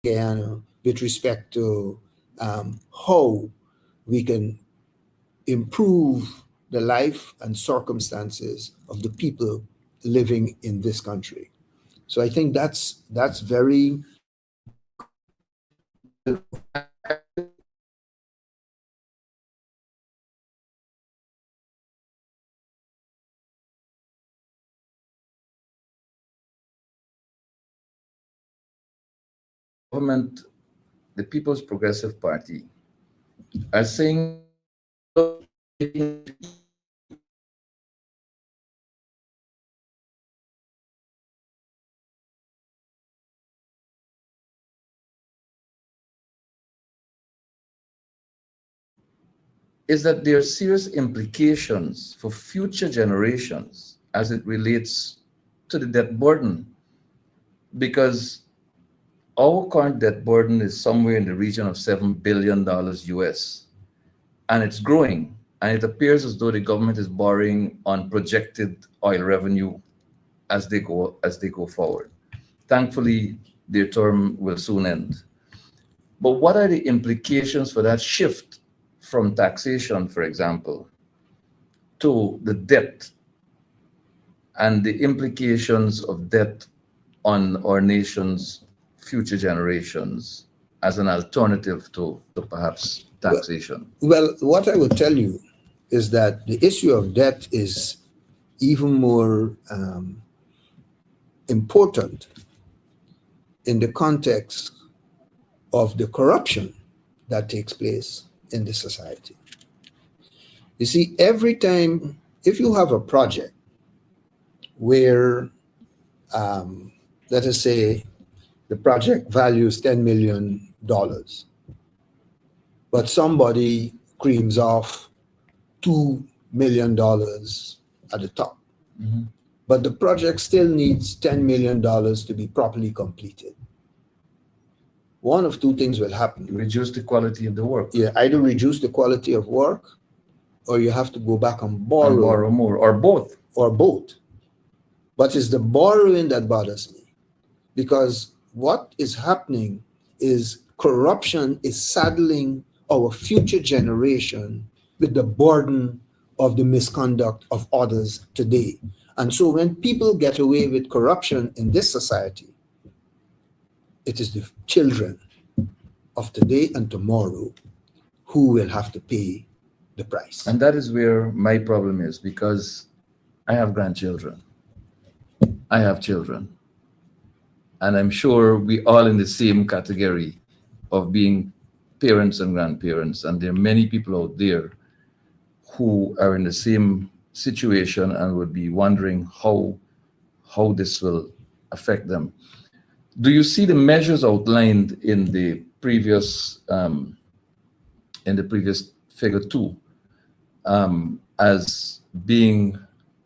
Guyana with respect to how we can improve the life and circumstances of the people living in this country. So I think that's very government, the People's Progressive Party, are saying is that there are serious implications for future generations as it relates to the debt burden, because our current debt burden is somewhere in the region of $7 billion US, and it's growing. And it appears as though the government is borrowing on projected oil revenue as they go forward. Thankfully, their term will soon end. But what are the implications for that shift from taxation, for example, to the debt, and the implications of debt on our nation's future generations as an alternative to perhaps taxation? well, what I would tell you is that the issue of debt is even more important in the context of the corruption that takes place in the society. You see, every time, if you have a project where, let us say, the project values $10 million, but somebody creams off $2 million at the top. Mm-hmm. But the project still needs $10 million to be properly completed. One of two things will happen. Reduce the quality of the work. You either reduce the quality of work, or you have to go back and borrow more, or both. Or both. But it's the borrowing that bothers me, because what is happening is corruption is saddling our future generation with the burden of the misconduct of others today. And so when people get away with corruption in this society, it is the children of today and tomorrow who will have to pay the price. And that is where my problem is, because I have grandchildren. I have children. And I'm sure we all in the same category of being parents and grandparents. And there are many people out there who are in the same situation and would be wondering how this will affect them. Do you see the measures outlined in the previous figure 2 as being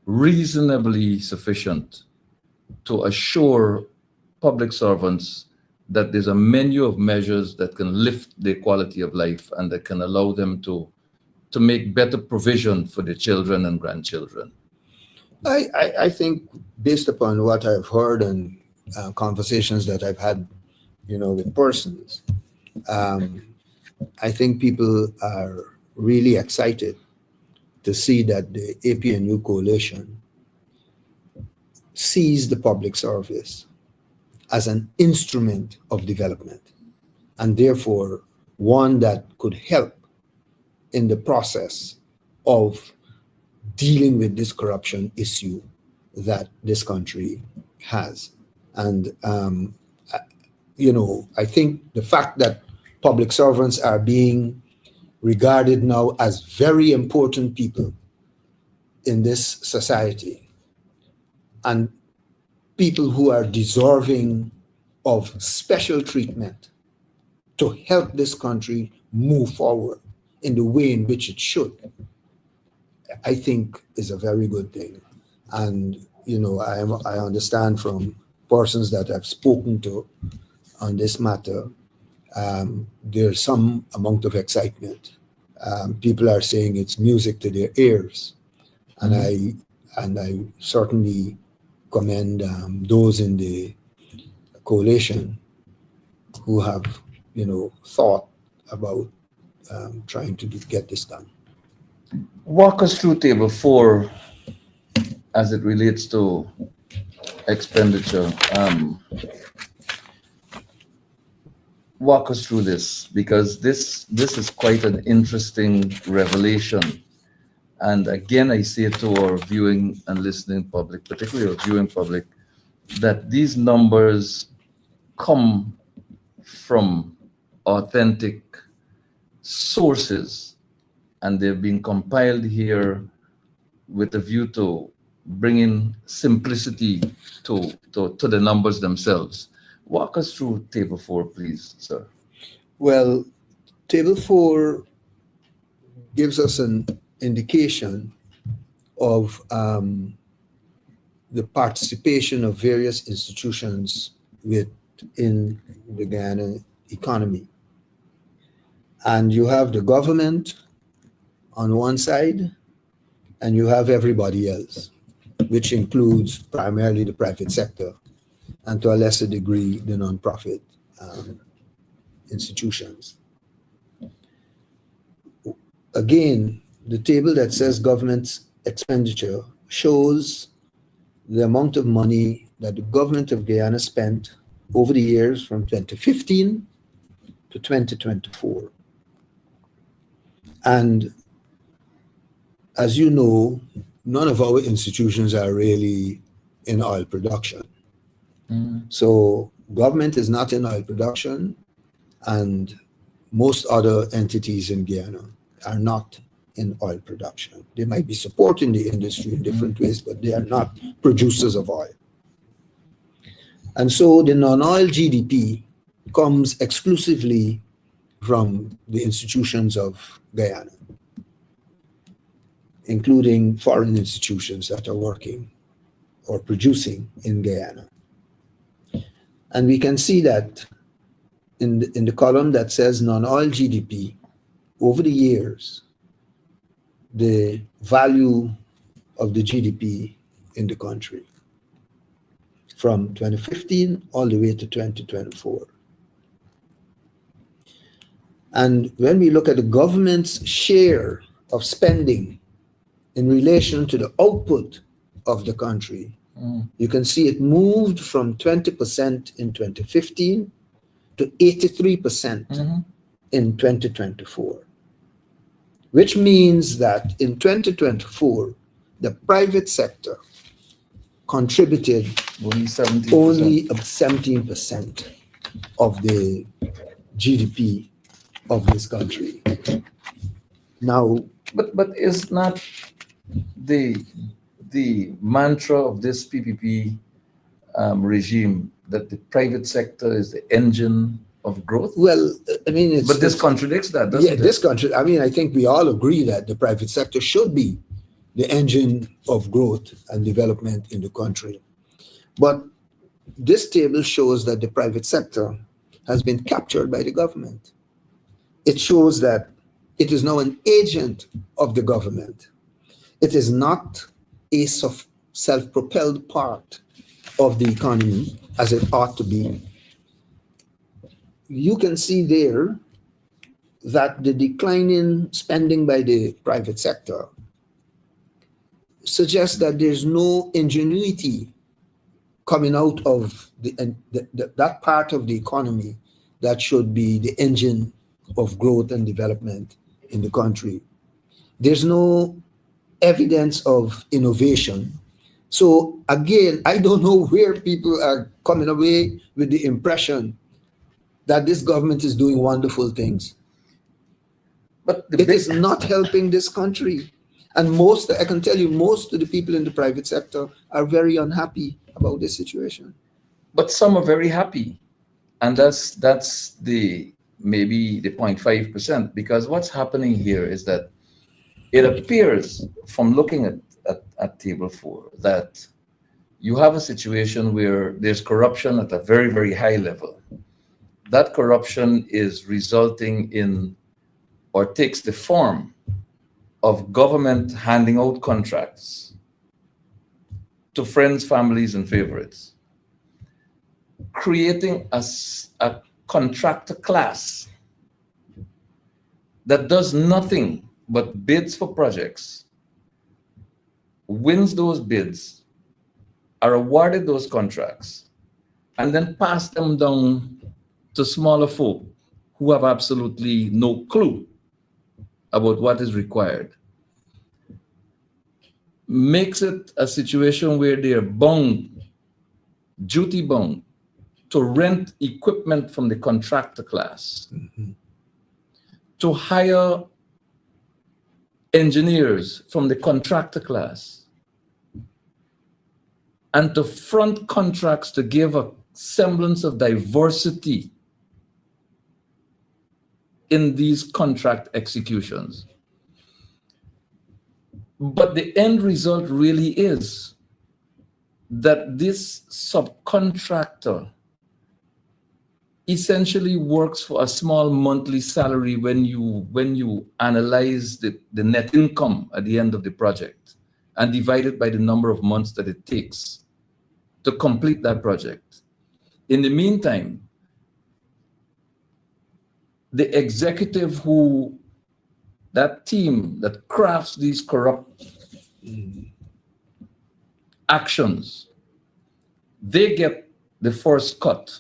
reasonably sufficient to assure public servants that there's a menu of measures that can lift their quality of life and that can allow them to make better provision for their children and grandchildren? I think, based upon what I've heard and conversations that I've had, with persons, I think people are really excited to see that the APNU coalition sees the public service as an instrument of development, and therefore one that could help in the process of dealing with this corruption issue that this country has. And, I think the fact that public servants are being regarded now as very important people in this society, and people who are deserving of special treatment to help this country move forward in the way in which it should, I think is a very good thing. And, I understand from persons that I've spoken to on this matter, there's some amount of excitement. People are saying it's music to their ears. And I certainly commend those in the coalition who have, thought about trying to get this done. Walk us through table 4 as it relates to expenditure. Walk us through this, because this is quite an interesting revelation. And again, I say to our viewing and listening public, particularly our viewing public, that these numbers come from authentic sources, and they've been compiled here with a view to bringing simplicity to the numbers themselves. Walk us through table 4, please, sir. Well, table 4 gives us an indication of the participation of various institutions within the Guyana economy. And you have the government on one side, and you have everybody else, which includes primarily the private sector, and to a lesser degree, the nonprofit institutions. Again, the table that says government expenditure shows the amount of money that the government of Guyana spent over the years from 2015 to 2024. And as you know, none of our institutions are really in oil production. So government is not in oil production, and most other entities in Guyana are not in oil production. They might be supporting the industry in different ways, but they are not producers of oil. And so the non-oil GDP comes exclusively from the institutions of Guyana, including foreign institutions that are working or producing in Guyana. And we can see that in the column that says non-oil GDP, over the years, the value of the GDP in the country from 2015 all the way to 2024. And when we look at the government's share of spending in relation to the output of the country, you can see it moved from 20% in 2015 to 83% in 2024, which means that in 2024, the private sector contributed only 17% of the GDP of this country. Now, but is not the mantra of this PPP regime that the private sector is the engine of growth? Well, I mean, but this contradicts that, doesn't it? I think we all agree that the private sector should be the engine of growth and development in the country. But this table shows that the private sector has been captured by the government. It shows that it is now an agent of the government. It is not a self-propelled part of the economy as it ought to be. You can see there that the decline in spending by the private sector suggests that there's no ingenuity coming out of that part of the economy that should be the engine of growth and development in the country. There's no evidence of innovation. So again, I don't know where people are coming away with the impression that this government is doing wonderful things. But it is not helping this country. And I can tell you, most of the people in the private sector are very unhappy about this situation. But some are very happy. And that's maybe the 0.5%, because what's happening here is that it appears from looking at table 4 that you have a situation where there's corruption at a very, very high level. That corruption is resulting in, or takes the form of government handing out contracts to friends, families, and favorites, creating a contractor class that does nothing but bids for projects, wins those bids, are awarded those contracts, and then pass them down to smaller folk who have absolutely no clue about what is required, makes it a situation where they are bound, duty bound, to rent equipment from the contractor class, to hire engineers from the contractor class, and to front contracts to give a semblance of diversity in these contract executions. But the end result really is that this subcontractor essentially works for a small monthly salary when you analyze the net income at the end of the project and divide it by the number of months that it takes to complete that project. In the meantime, the executive that team that crafts these corrupt actions, they get the first cut.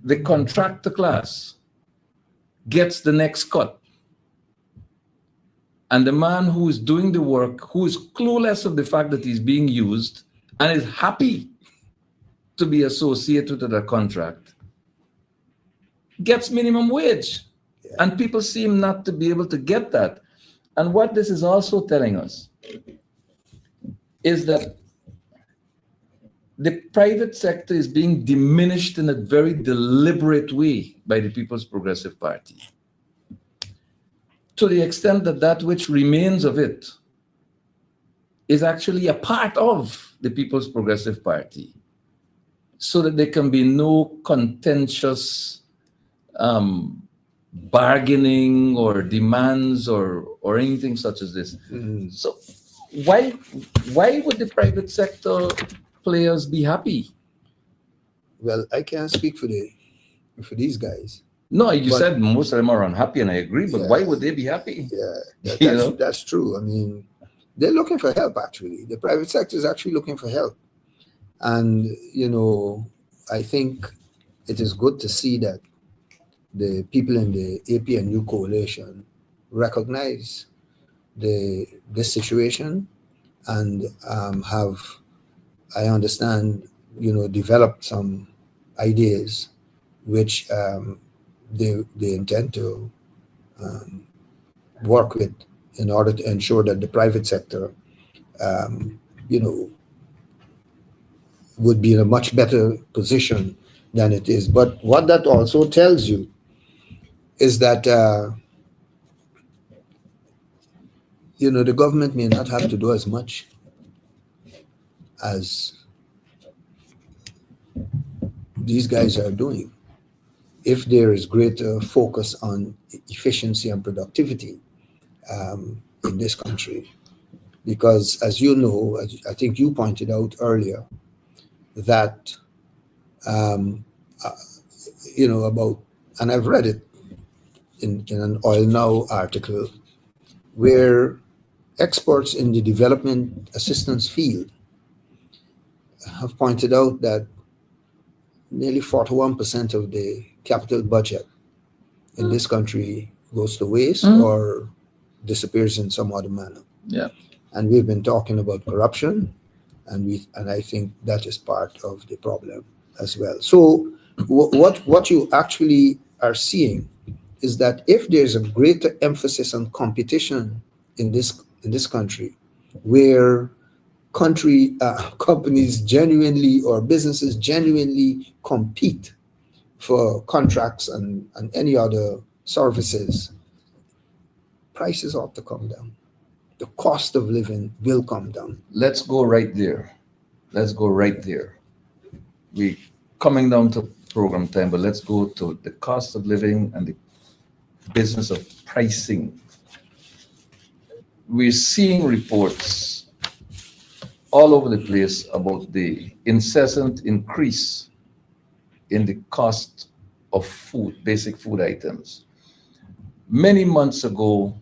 The contractor class gets the next cut. And the man who is doing the work, who is clueless of the fact that he's being used and is happy to be associated with a contract, gets minimum wage. Yeah. And people seem not to be able to get that. And what this is also telling us is that the private sector is being diminished in a very deliberate way by the People's Progressive Party, to the extent that that which remains of it is actually a part of the People's Progressive Party, so that there can be no contentious bargaining or demands or anything such as this. Mm-hmm. So why would the private sector players be happy? Well, I can't speak for these guys. No, you said most of them are unhappy, and I agree, but why would they be happy? Yeah, that's true. I mean, they're looking for help, actually. The private sector is actually looking for help. And, I think it is good to see that the people in the APNU coalition recognize this situation and have, I understand, developed some ideas which they intend to work with in order to ensure that the private sector, would be in a much better position than it is. But what that also tells you is that, the government may not have to do as much as these guys are doing if there is greater focus on efficiency and productivity in this country. Because, as you know, I think you pointed out earlier, that about, and I've read it in an Oil Now article, where experts in the development assistance field have pointed out that nearly 41% of the capital budget in this country goes to waste or disappears in some other manner. Yeah. And we've been talking about corruption, and I think that is part of the problem as well. So what you actually are seeing is that if there's a greater emphasis on competition in this country, where companies genuinely, or businesses genuinely compete for contracts and any other services, prices ought to come down. The cost of living will come down. Let's go right there. We're coming down to program time, but let's go to the cost of living and the business of pricing. We're seeing reports all over the place about the incessant increase in the cost of food, basic food items. Many months ago,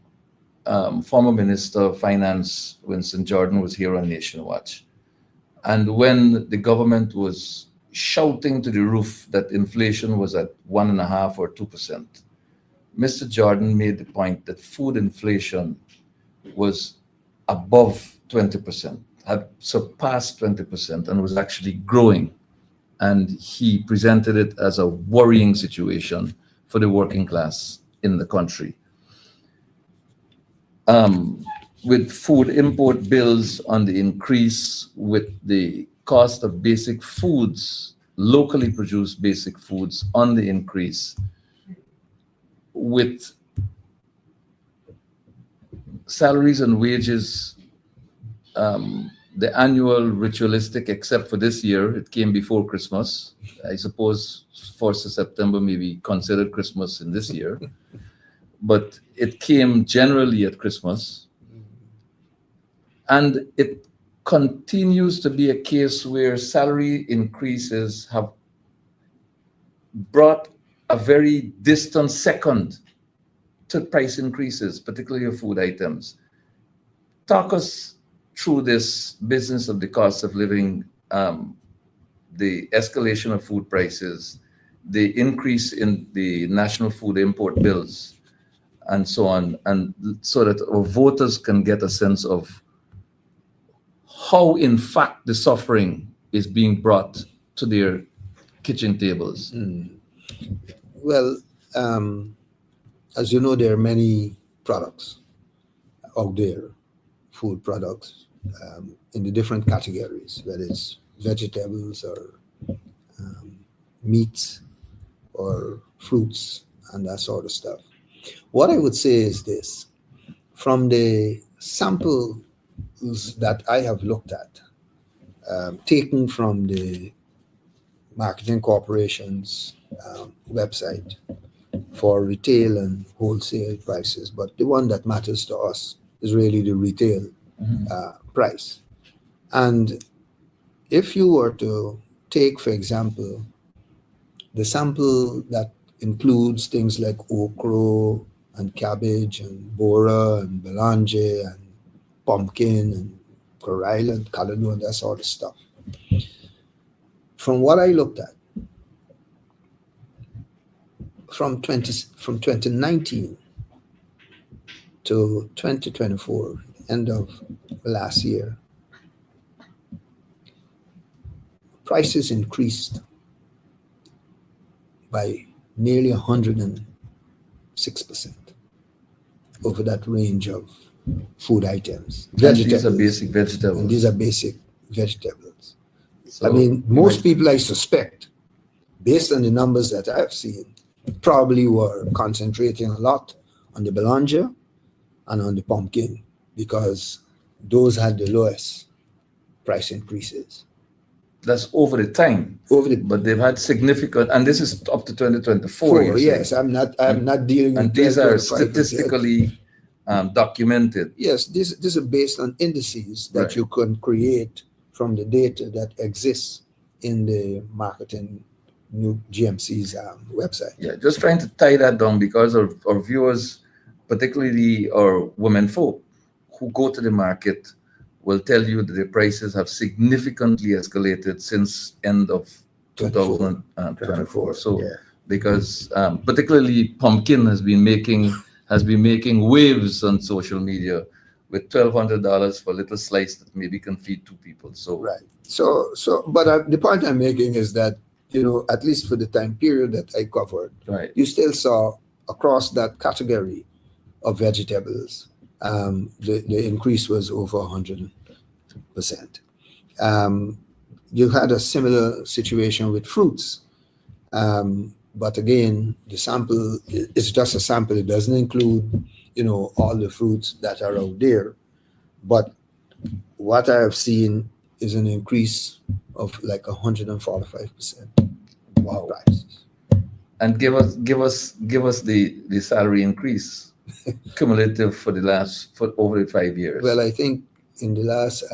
former Minister of Finance Winston Jordan was here on Nation Watch. And when the government was shouting to the roof that inflation was at 1.5% or 2%, Mr. Jordan made the point that food inflation was above 20%, had surpassed 20%, and was actually growing. And he presented it as a worrying situation for the working class in the country. With food import bills on the increase, with the cost of basic foods, locally produced basic foods on the increase, with salaries and wages, the annual ritualistic, except for this year, it came before Christmas. I suppose 1st of September may be considered Christmas in this year, but it came generally at Christmas. And it continues to be a case where salary increases have brought a very distant second to price increases, particularly of food items. Talk us through this business of the cost of living, the escalation of food prices, the increase in the national food import bills, and so on, and so that our voters can get a sense of how, in fact, the suffering is being brought to their kitchen tables. Well, as you know, there are many products out there, food products, in the different categories, whether it's vegetables or meats or fruits and that sort of stuff. What I would say is this: from the samples that I have looked at, taken from the Marketing Corporation's website for retail and wholesale prices, but the one that matters to us is really the retail price. And if you were to take, for example, the sample that includes things like okra and cabbage and bora and belange and pumpkin and corral and callaloo and that sort of stuff, from what I looked at, from 2019 to 2024, end of last year, prices increased by nearly 106% over that range of food items. These are basic vegetables. And these are basic vegetables. So I mean, most people, I suspect, based on the numbers that I've seen, probably were concentrating a lot on the belange and on the pumpkin, because those had the lowest price increases. That's over the time. But they've had significant, and this is up to 2024. Yes, I'm not dealing and with. These are statistically documented. Yes, these are based on indices that you can create from the data that exists in the Marketing New GMC's website. Yeah, just trying to tie that down, because our viewers, particularly our women folk who go to the market, will tell you that the prices have significantly escalated since end of 2024. So, because particularly pumpkin has been making waves on social media, with $1,200 for a little slice that maybe can feed 2 people. So but the point I'm making is that, you know, at least for the time period that I covered, you still saw across that category of vegetables, the increase was over 100%. You had a similar situation with fruits, but again, the sample is just a sample. It doesn't include, you know, all the fruits that are out there. But what I have seen is an increase of like 145%. Wow! Prices. And give us the salary increase cumulative for over the 5 years. Well, I think in the last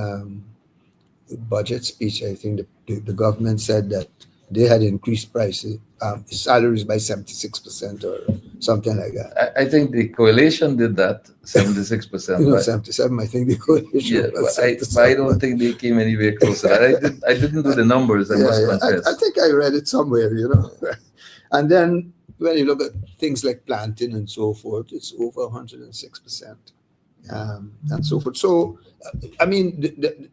budget speech, I think the government said that they had increased prices, salaries by 76% or something like that. I think the coalition did that 76%. You know, But 77, I think the coalition yeah, was but I 77. don't think they came anywhere close to that. I didn't do the numbers, I must I confess. think I read it somewhere, you know. And then when you look at things like planting and so forth, it's over 106%, and so forth. So, I mean,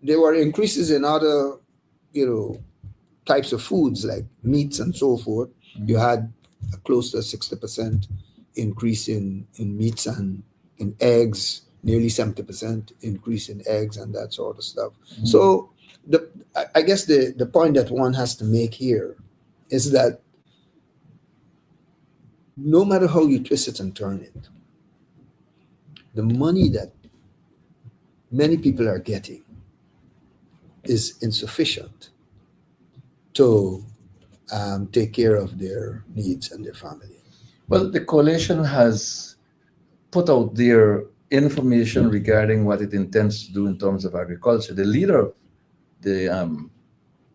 there were increases in other, you know, types of foods like meats and so forth. You had a close to 60% increase in meats and in eggs, nearly 70% increase in eggs and that sort of stuff. So I guess the point that one has to make here is that no matter how you twist it and turn it, the money that many people are getting is insufficient to take care of their needs and their family. Well, the coalition has put out their information regarding what it intends to do in terms of agriculture. The leader of the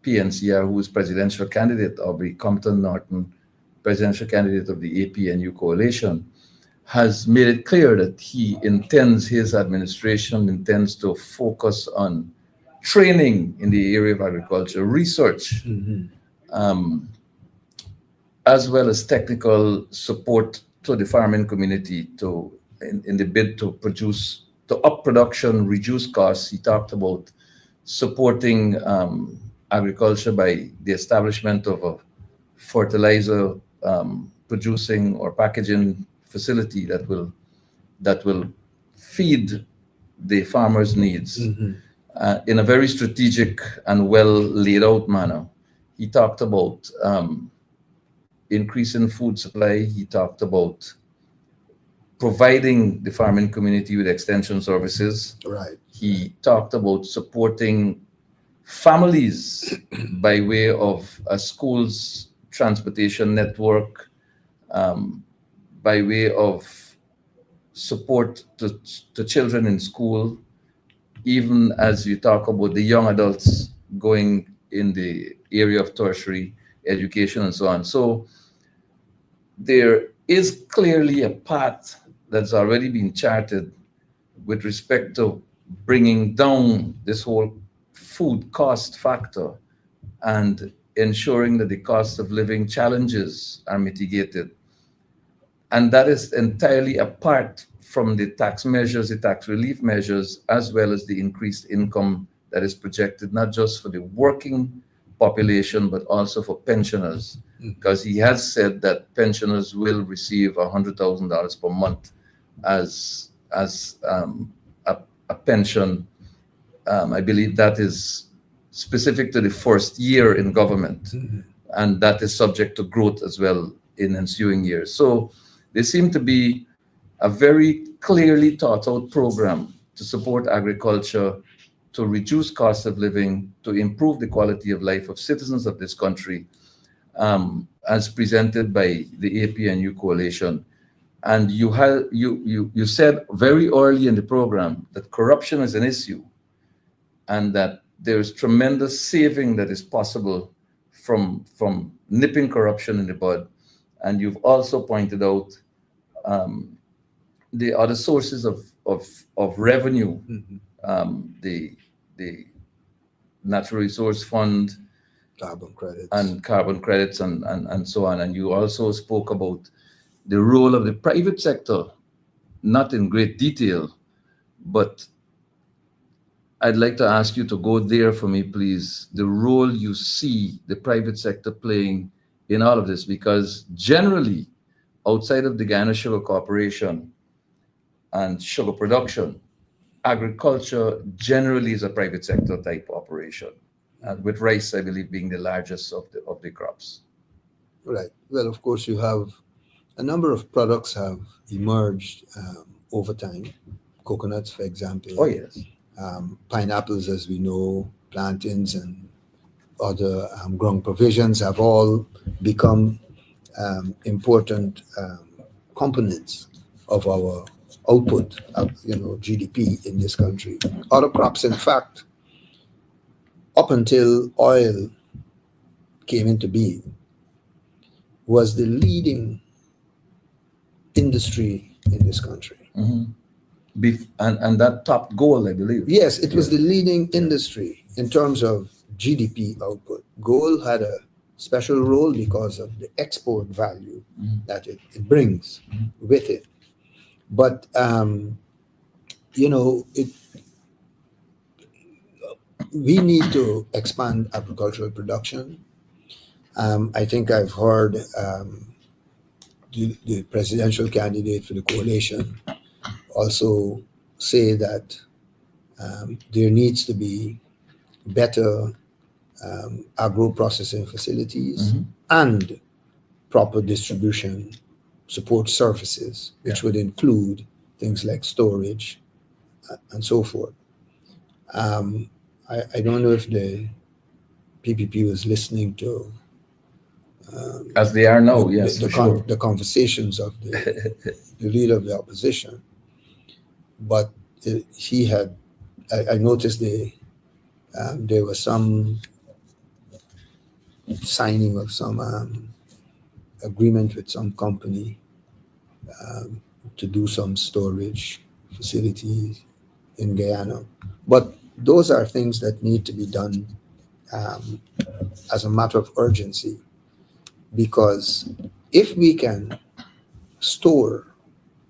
PNCR, who is presidential candidate, Aubrey Compton Norton, presidential candidate of the APNU coalition, has made it clear that his administration intends to focus on training in the area of agriculture, research, as well as technical support to the farming community in the bid to up production, reduce costs. He talked about supporting agriculture by the establishment of a fertilizer producing or packaging facility that will feed the farmers' needs in a very strategic and well laid out manner. He talked about increasing food supply. He talked about providing the farming community with extension services. Right. He talked about supporting families by way of a school's transportation network, by way of support to children in school, even as you talk about the young adults going in the area of tertiary education and so on. So there is clearly a path that's already been charted with respect to bringing down this whole food cost factor and ensuring that the cost of living challenges are mitigated. And that is entirely apart from the tax measures, the tax relief measures, as well as the increased income that is projected, not just for the working population, but also for pensioners. Because he has said that pensioners will receive $100,000 per month as a pension. I believe that is specific to the first year in government, and that is subject to growth as well in ensuing years. So there seemed to be a very clearly thought out program to support agriculture, to reduce cost of living, to improve the quality of life of citizens of this country, as presented by the APNU coalition. And you said very early in the program that corruption is an issue and that there's tremendous saving that is possible from nipping corruption in the bud. And you've also pointed out the other sources of revenue, the Natural Resource Fund, carbon credits and so on. And you also spoke about the role of the private sector, not in great detail, but I'd like to ask you to go there for me, please, the role you see the private sector playing in all of this, because generally, outside of the Guyana Sugar Corporation and sugar production, agriculture generally is a private sector type operation, with rice, I believe, being the largest of the crops. Right. Well, of course, you have a number of products have emerged over time. Coconuts, for example. Oh, yes. Pineapples, as we know, plantains and other ground provisions have all become important components of our output, GDP in this country. Other crops, in fact, up until oil came into being was the leading industry in this country. And that top goal, I believe. Yes, it was the leading industry in terms of GDP output. Gold had a special role because of the export value that it brings with it. But, we need to expand agricultural production. I think I've heard the presidential candidate for the coalition also say that there needs to be better agro-processing facilities and proper distribution support services, which would include things like storage and so forth. I don't know if the PPP was listening to as they are now, yes, the conversations of the leader of the opposition. But he had, I noticed there was some signing of some agreement with some company to do some storage facilities in Guyana. But those are things that need to be done as a matter of urgency, because if we can store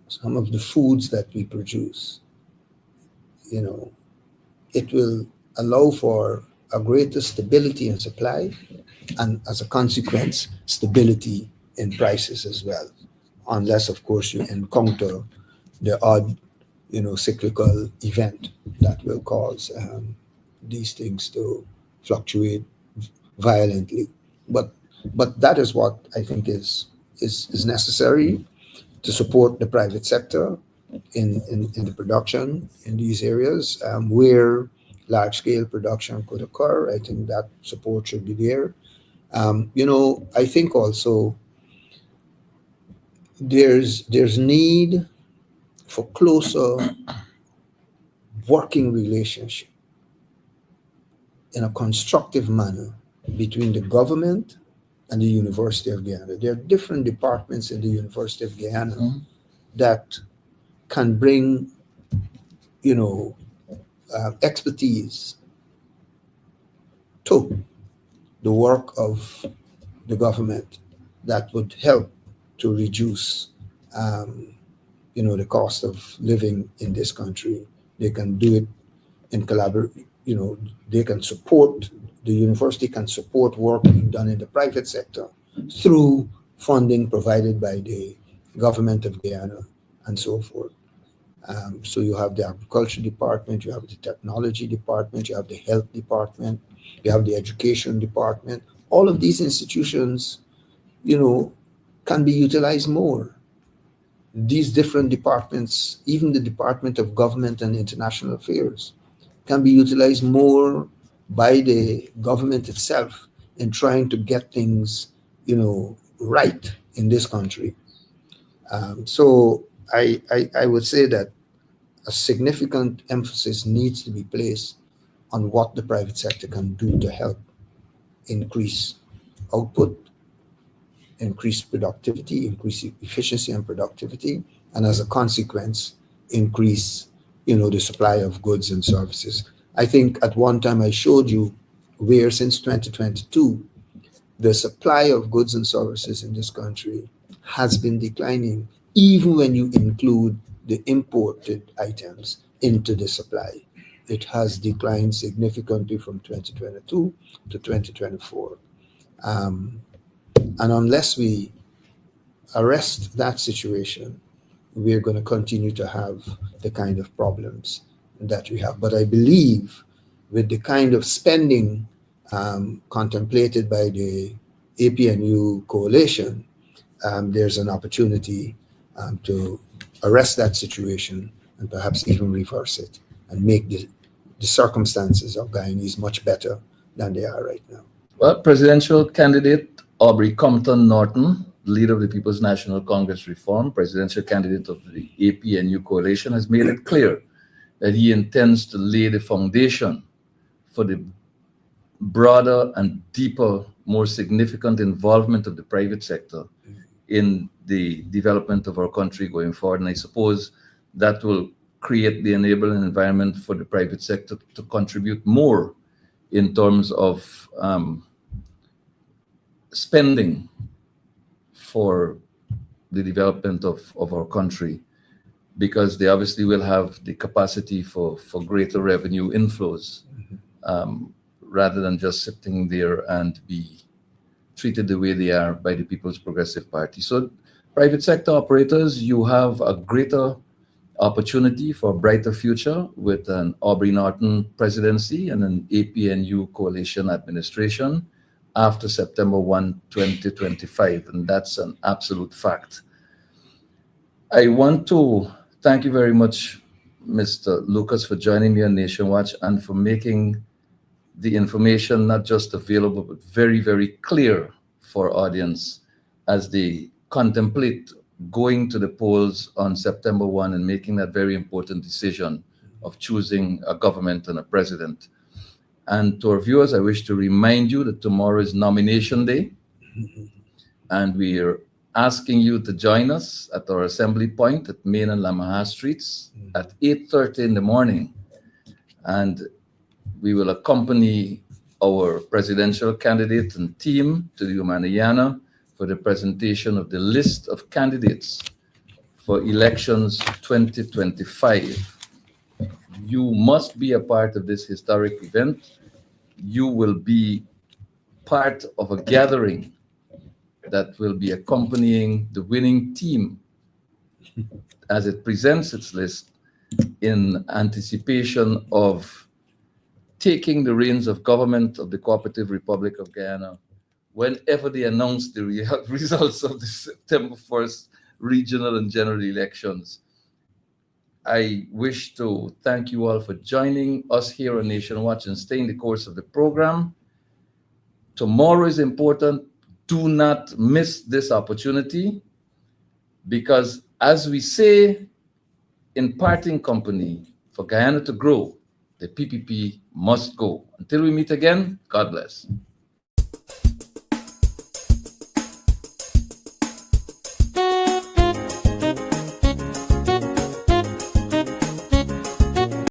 some of the foods that we produce, it will allow for a greater stability in supply and, as a consequence, stability in prices as well. Unless, of course, you encounter the odd, cyclical event that will cause these things to fluctuate violently. But that is what I think is necessary to support the private sector in the production in these areas where large-scale production could occur. I think that support should be there. I think also there's need for closer working relationship in a constructive manner between the government and the University of Guyana. There are different departments in the University of Guyana that can bring, expertise to the work of the government that would help to reduce, the cost of living in this country. They can do it in collaboration. They can support, the university can support work being done in the private sector through funding provided by the government of Guyana and so forth. So you have the agriculture department, you have the technology department, you have the health department, you have the education department. All of these institutions, can be utilized more. These different departments, even the Department of Government and International Affairs, can be utilized more by the government itself in trying to get things, right in this country. So I would say that a significant emphasis needs to be placed on what the private sector can do to help increase output, increase productivity, increase efficiency and productivity, and as a consequence, increase, the supply of goods and services. I think at one time I showed you where since 2022, the supply of goods and services in this country has been declining, even when you include the imported items into the supply. It has declined significantly from 2022 to 2024. And unless we arrest that situation, we're going to continue to have the kind of problems that we have. But I believe with the kind of spending contemplated by the APNU coalition, there's an opportunity to arrest that situation and perhaps even reverse it and make the circumstances of Guyanese much better than they are right now. Well, presidential candidate Aubrey Compton Norton, leader of the People's National Congress Reform, presidential candidate of the APNU coalition, has made it clear that he intends to lay the foundation for the broader and deeper more significant involvement of the private sector in the development of our country going forward. And I suppose that will create the enabling environment for the private sector to contribute more in terms of spending for the development of our country, because they obviously will have the capacity for greater revenue inflows, rather than just sitting there and be treated the way they are by the People's Progressive Party. So private sector operators, you have a greater opportunity for a brighter future with an Aubrey Norton presidency and an APNU coalition administration after September 1, 2025, and that's an absolute fact. I want to thank you very much, Mr. Lucas, for joining me on Nation Watch and for making the information not just available, but very, very clear for our audience as they contemplate going to the polls on September 1 and making that very important decision of choosing a government and a president. And to our viewers, I wish to remind you that tomorrow is nomination day, and we are asking you to join us at our assembly point at Main and Lamaha Streets at 8:30 in the morning. And we will accompany our presidential candidate and team to the Humaniana for the presentation of the list of candidates for elections 2025. You must be a part of this historic event. You will be part of a gathering that will be accompanying the winning team as it presents its list in anticipation of taking the reins of government of the Cooperative Republic of Guyana whenever they announce the results of the September 1st regional and general elections. I wish to thank you all for joining us here on Nation Watch and staying the course of the program. Tomorrow is important. Do not miss this opportunity, because as we say in parting company, for Guyana to grow, the PPP must go. Until we meet again, God bless.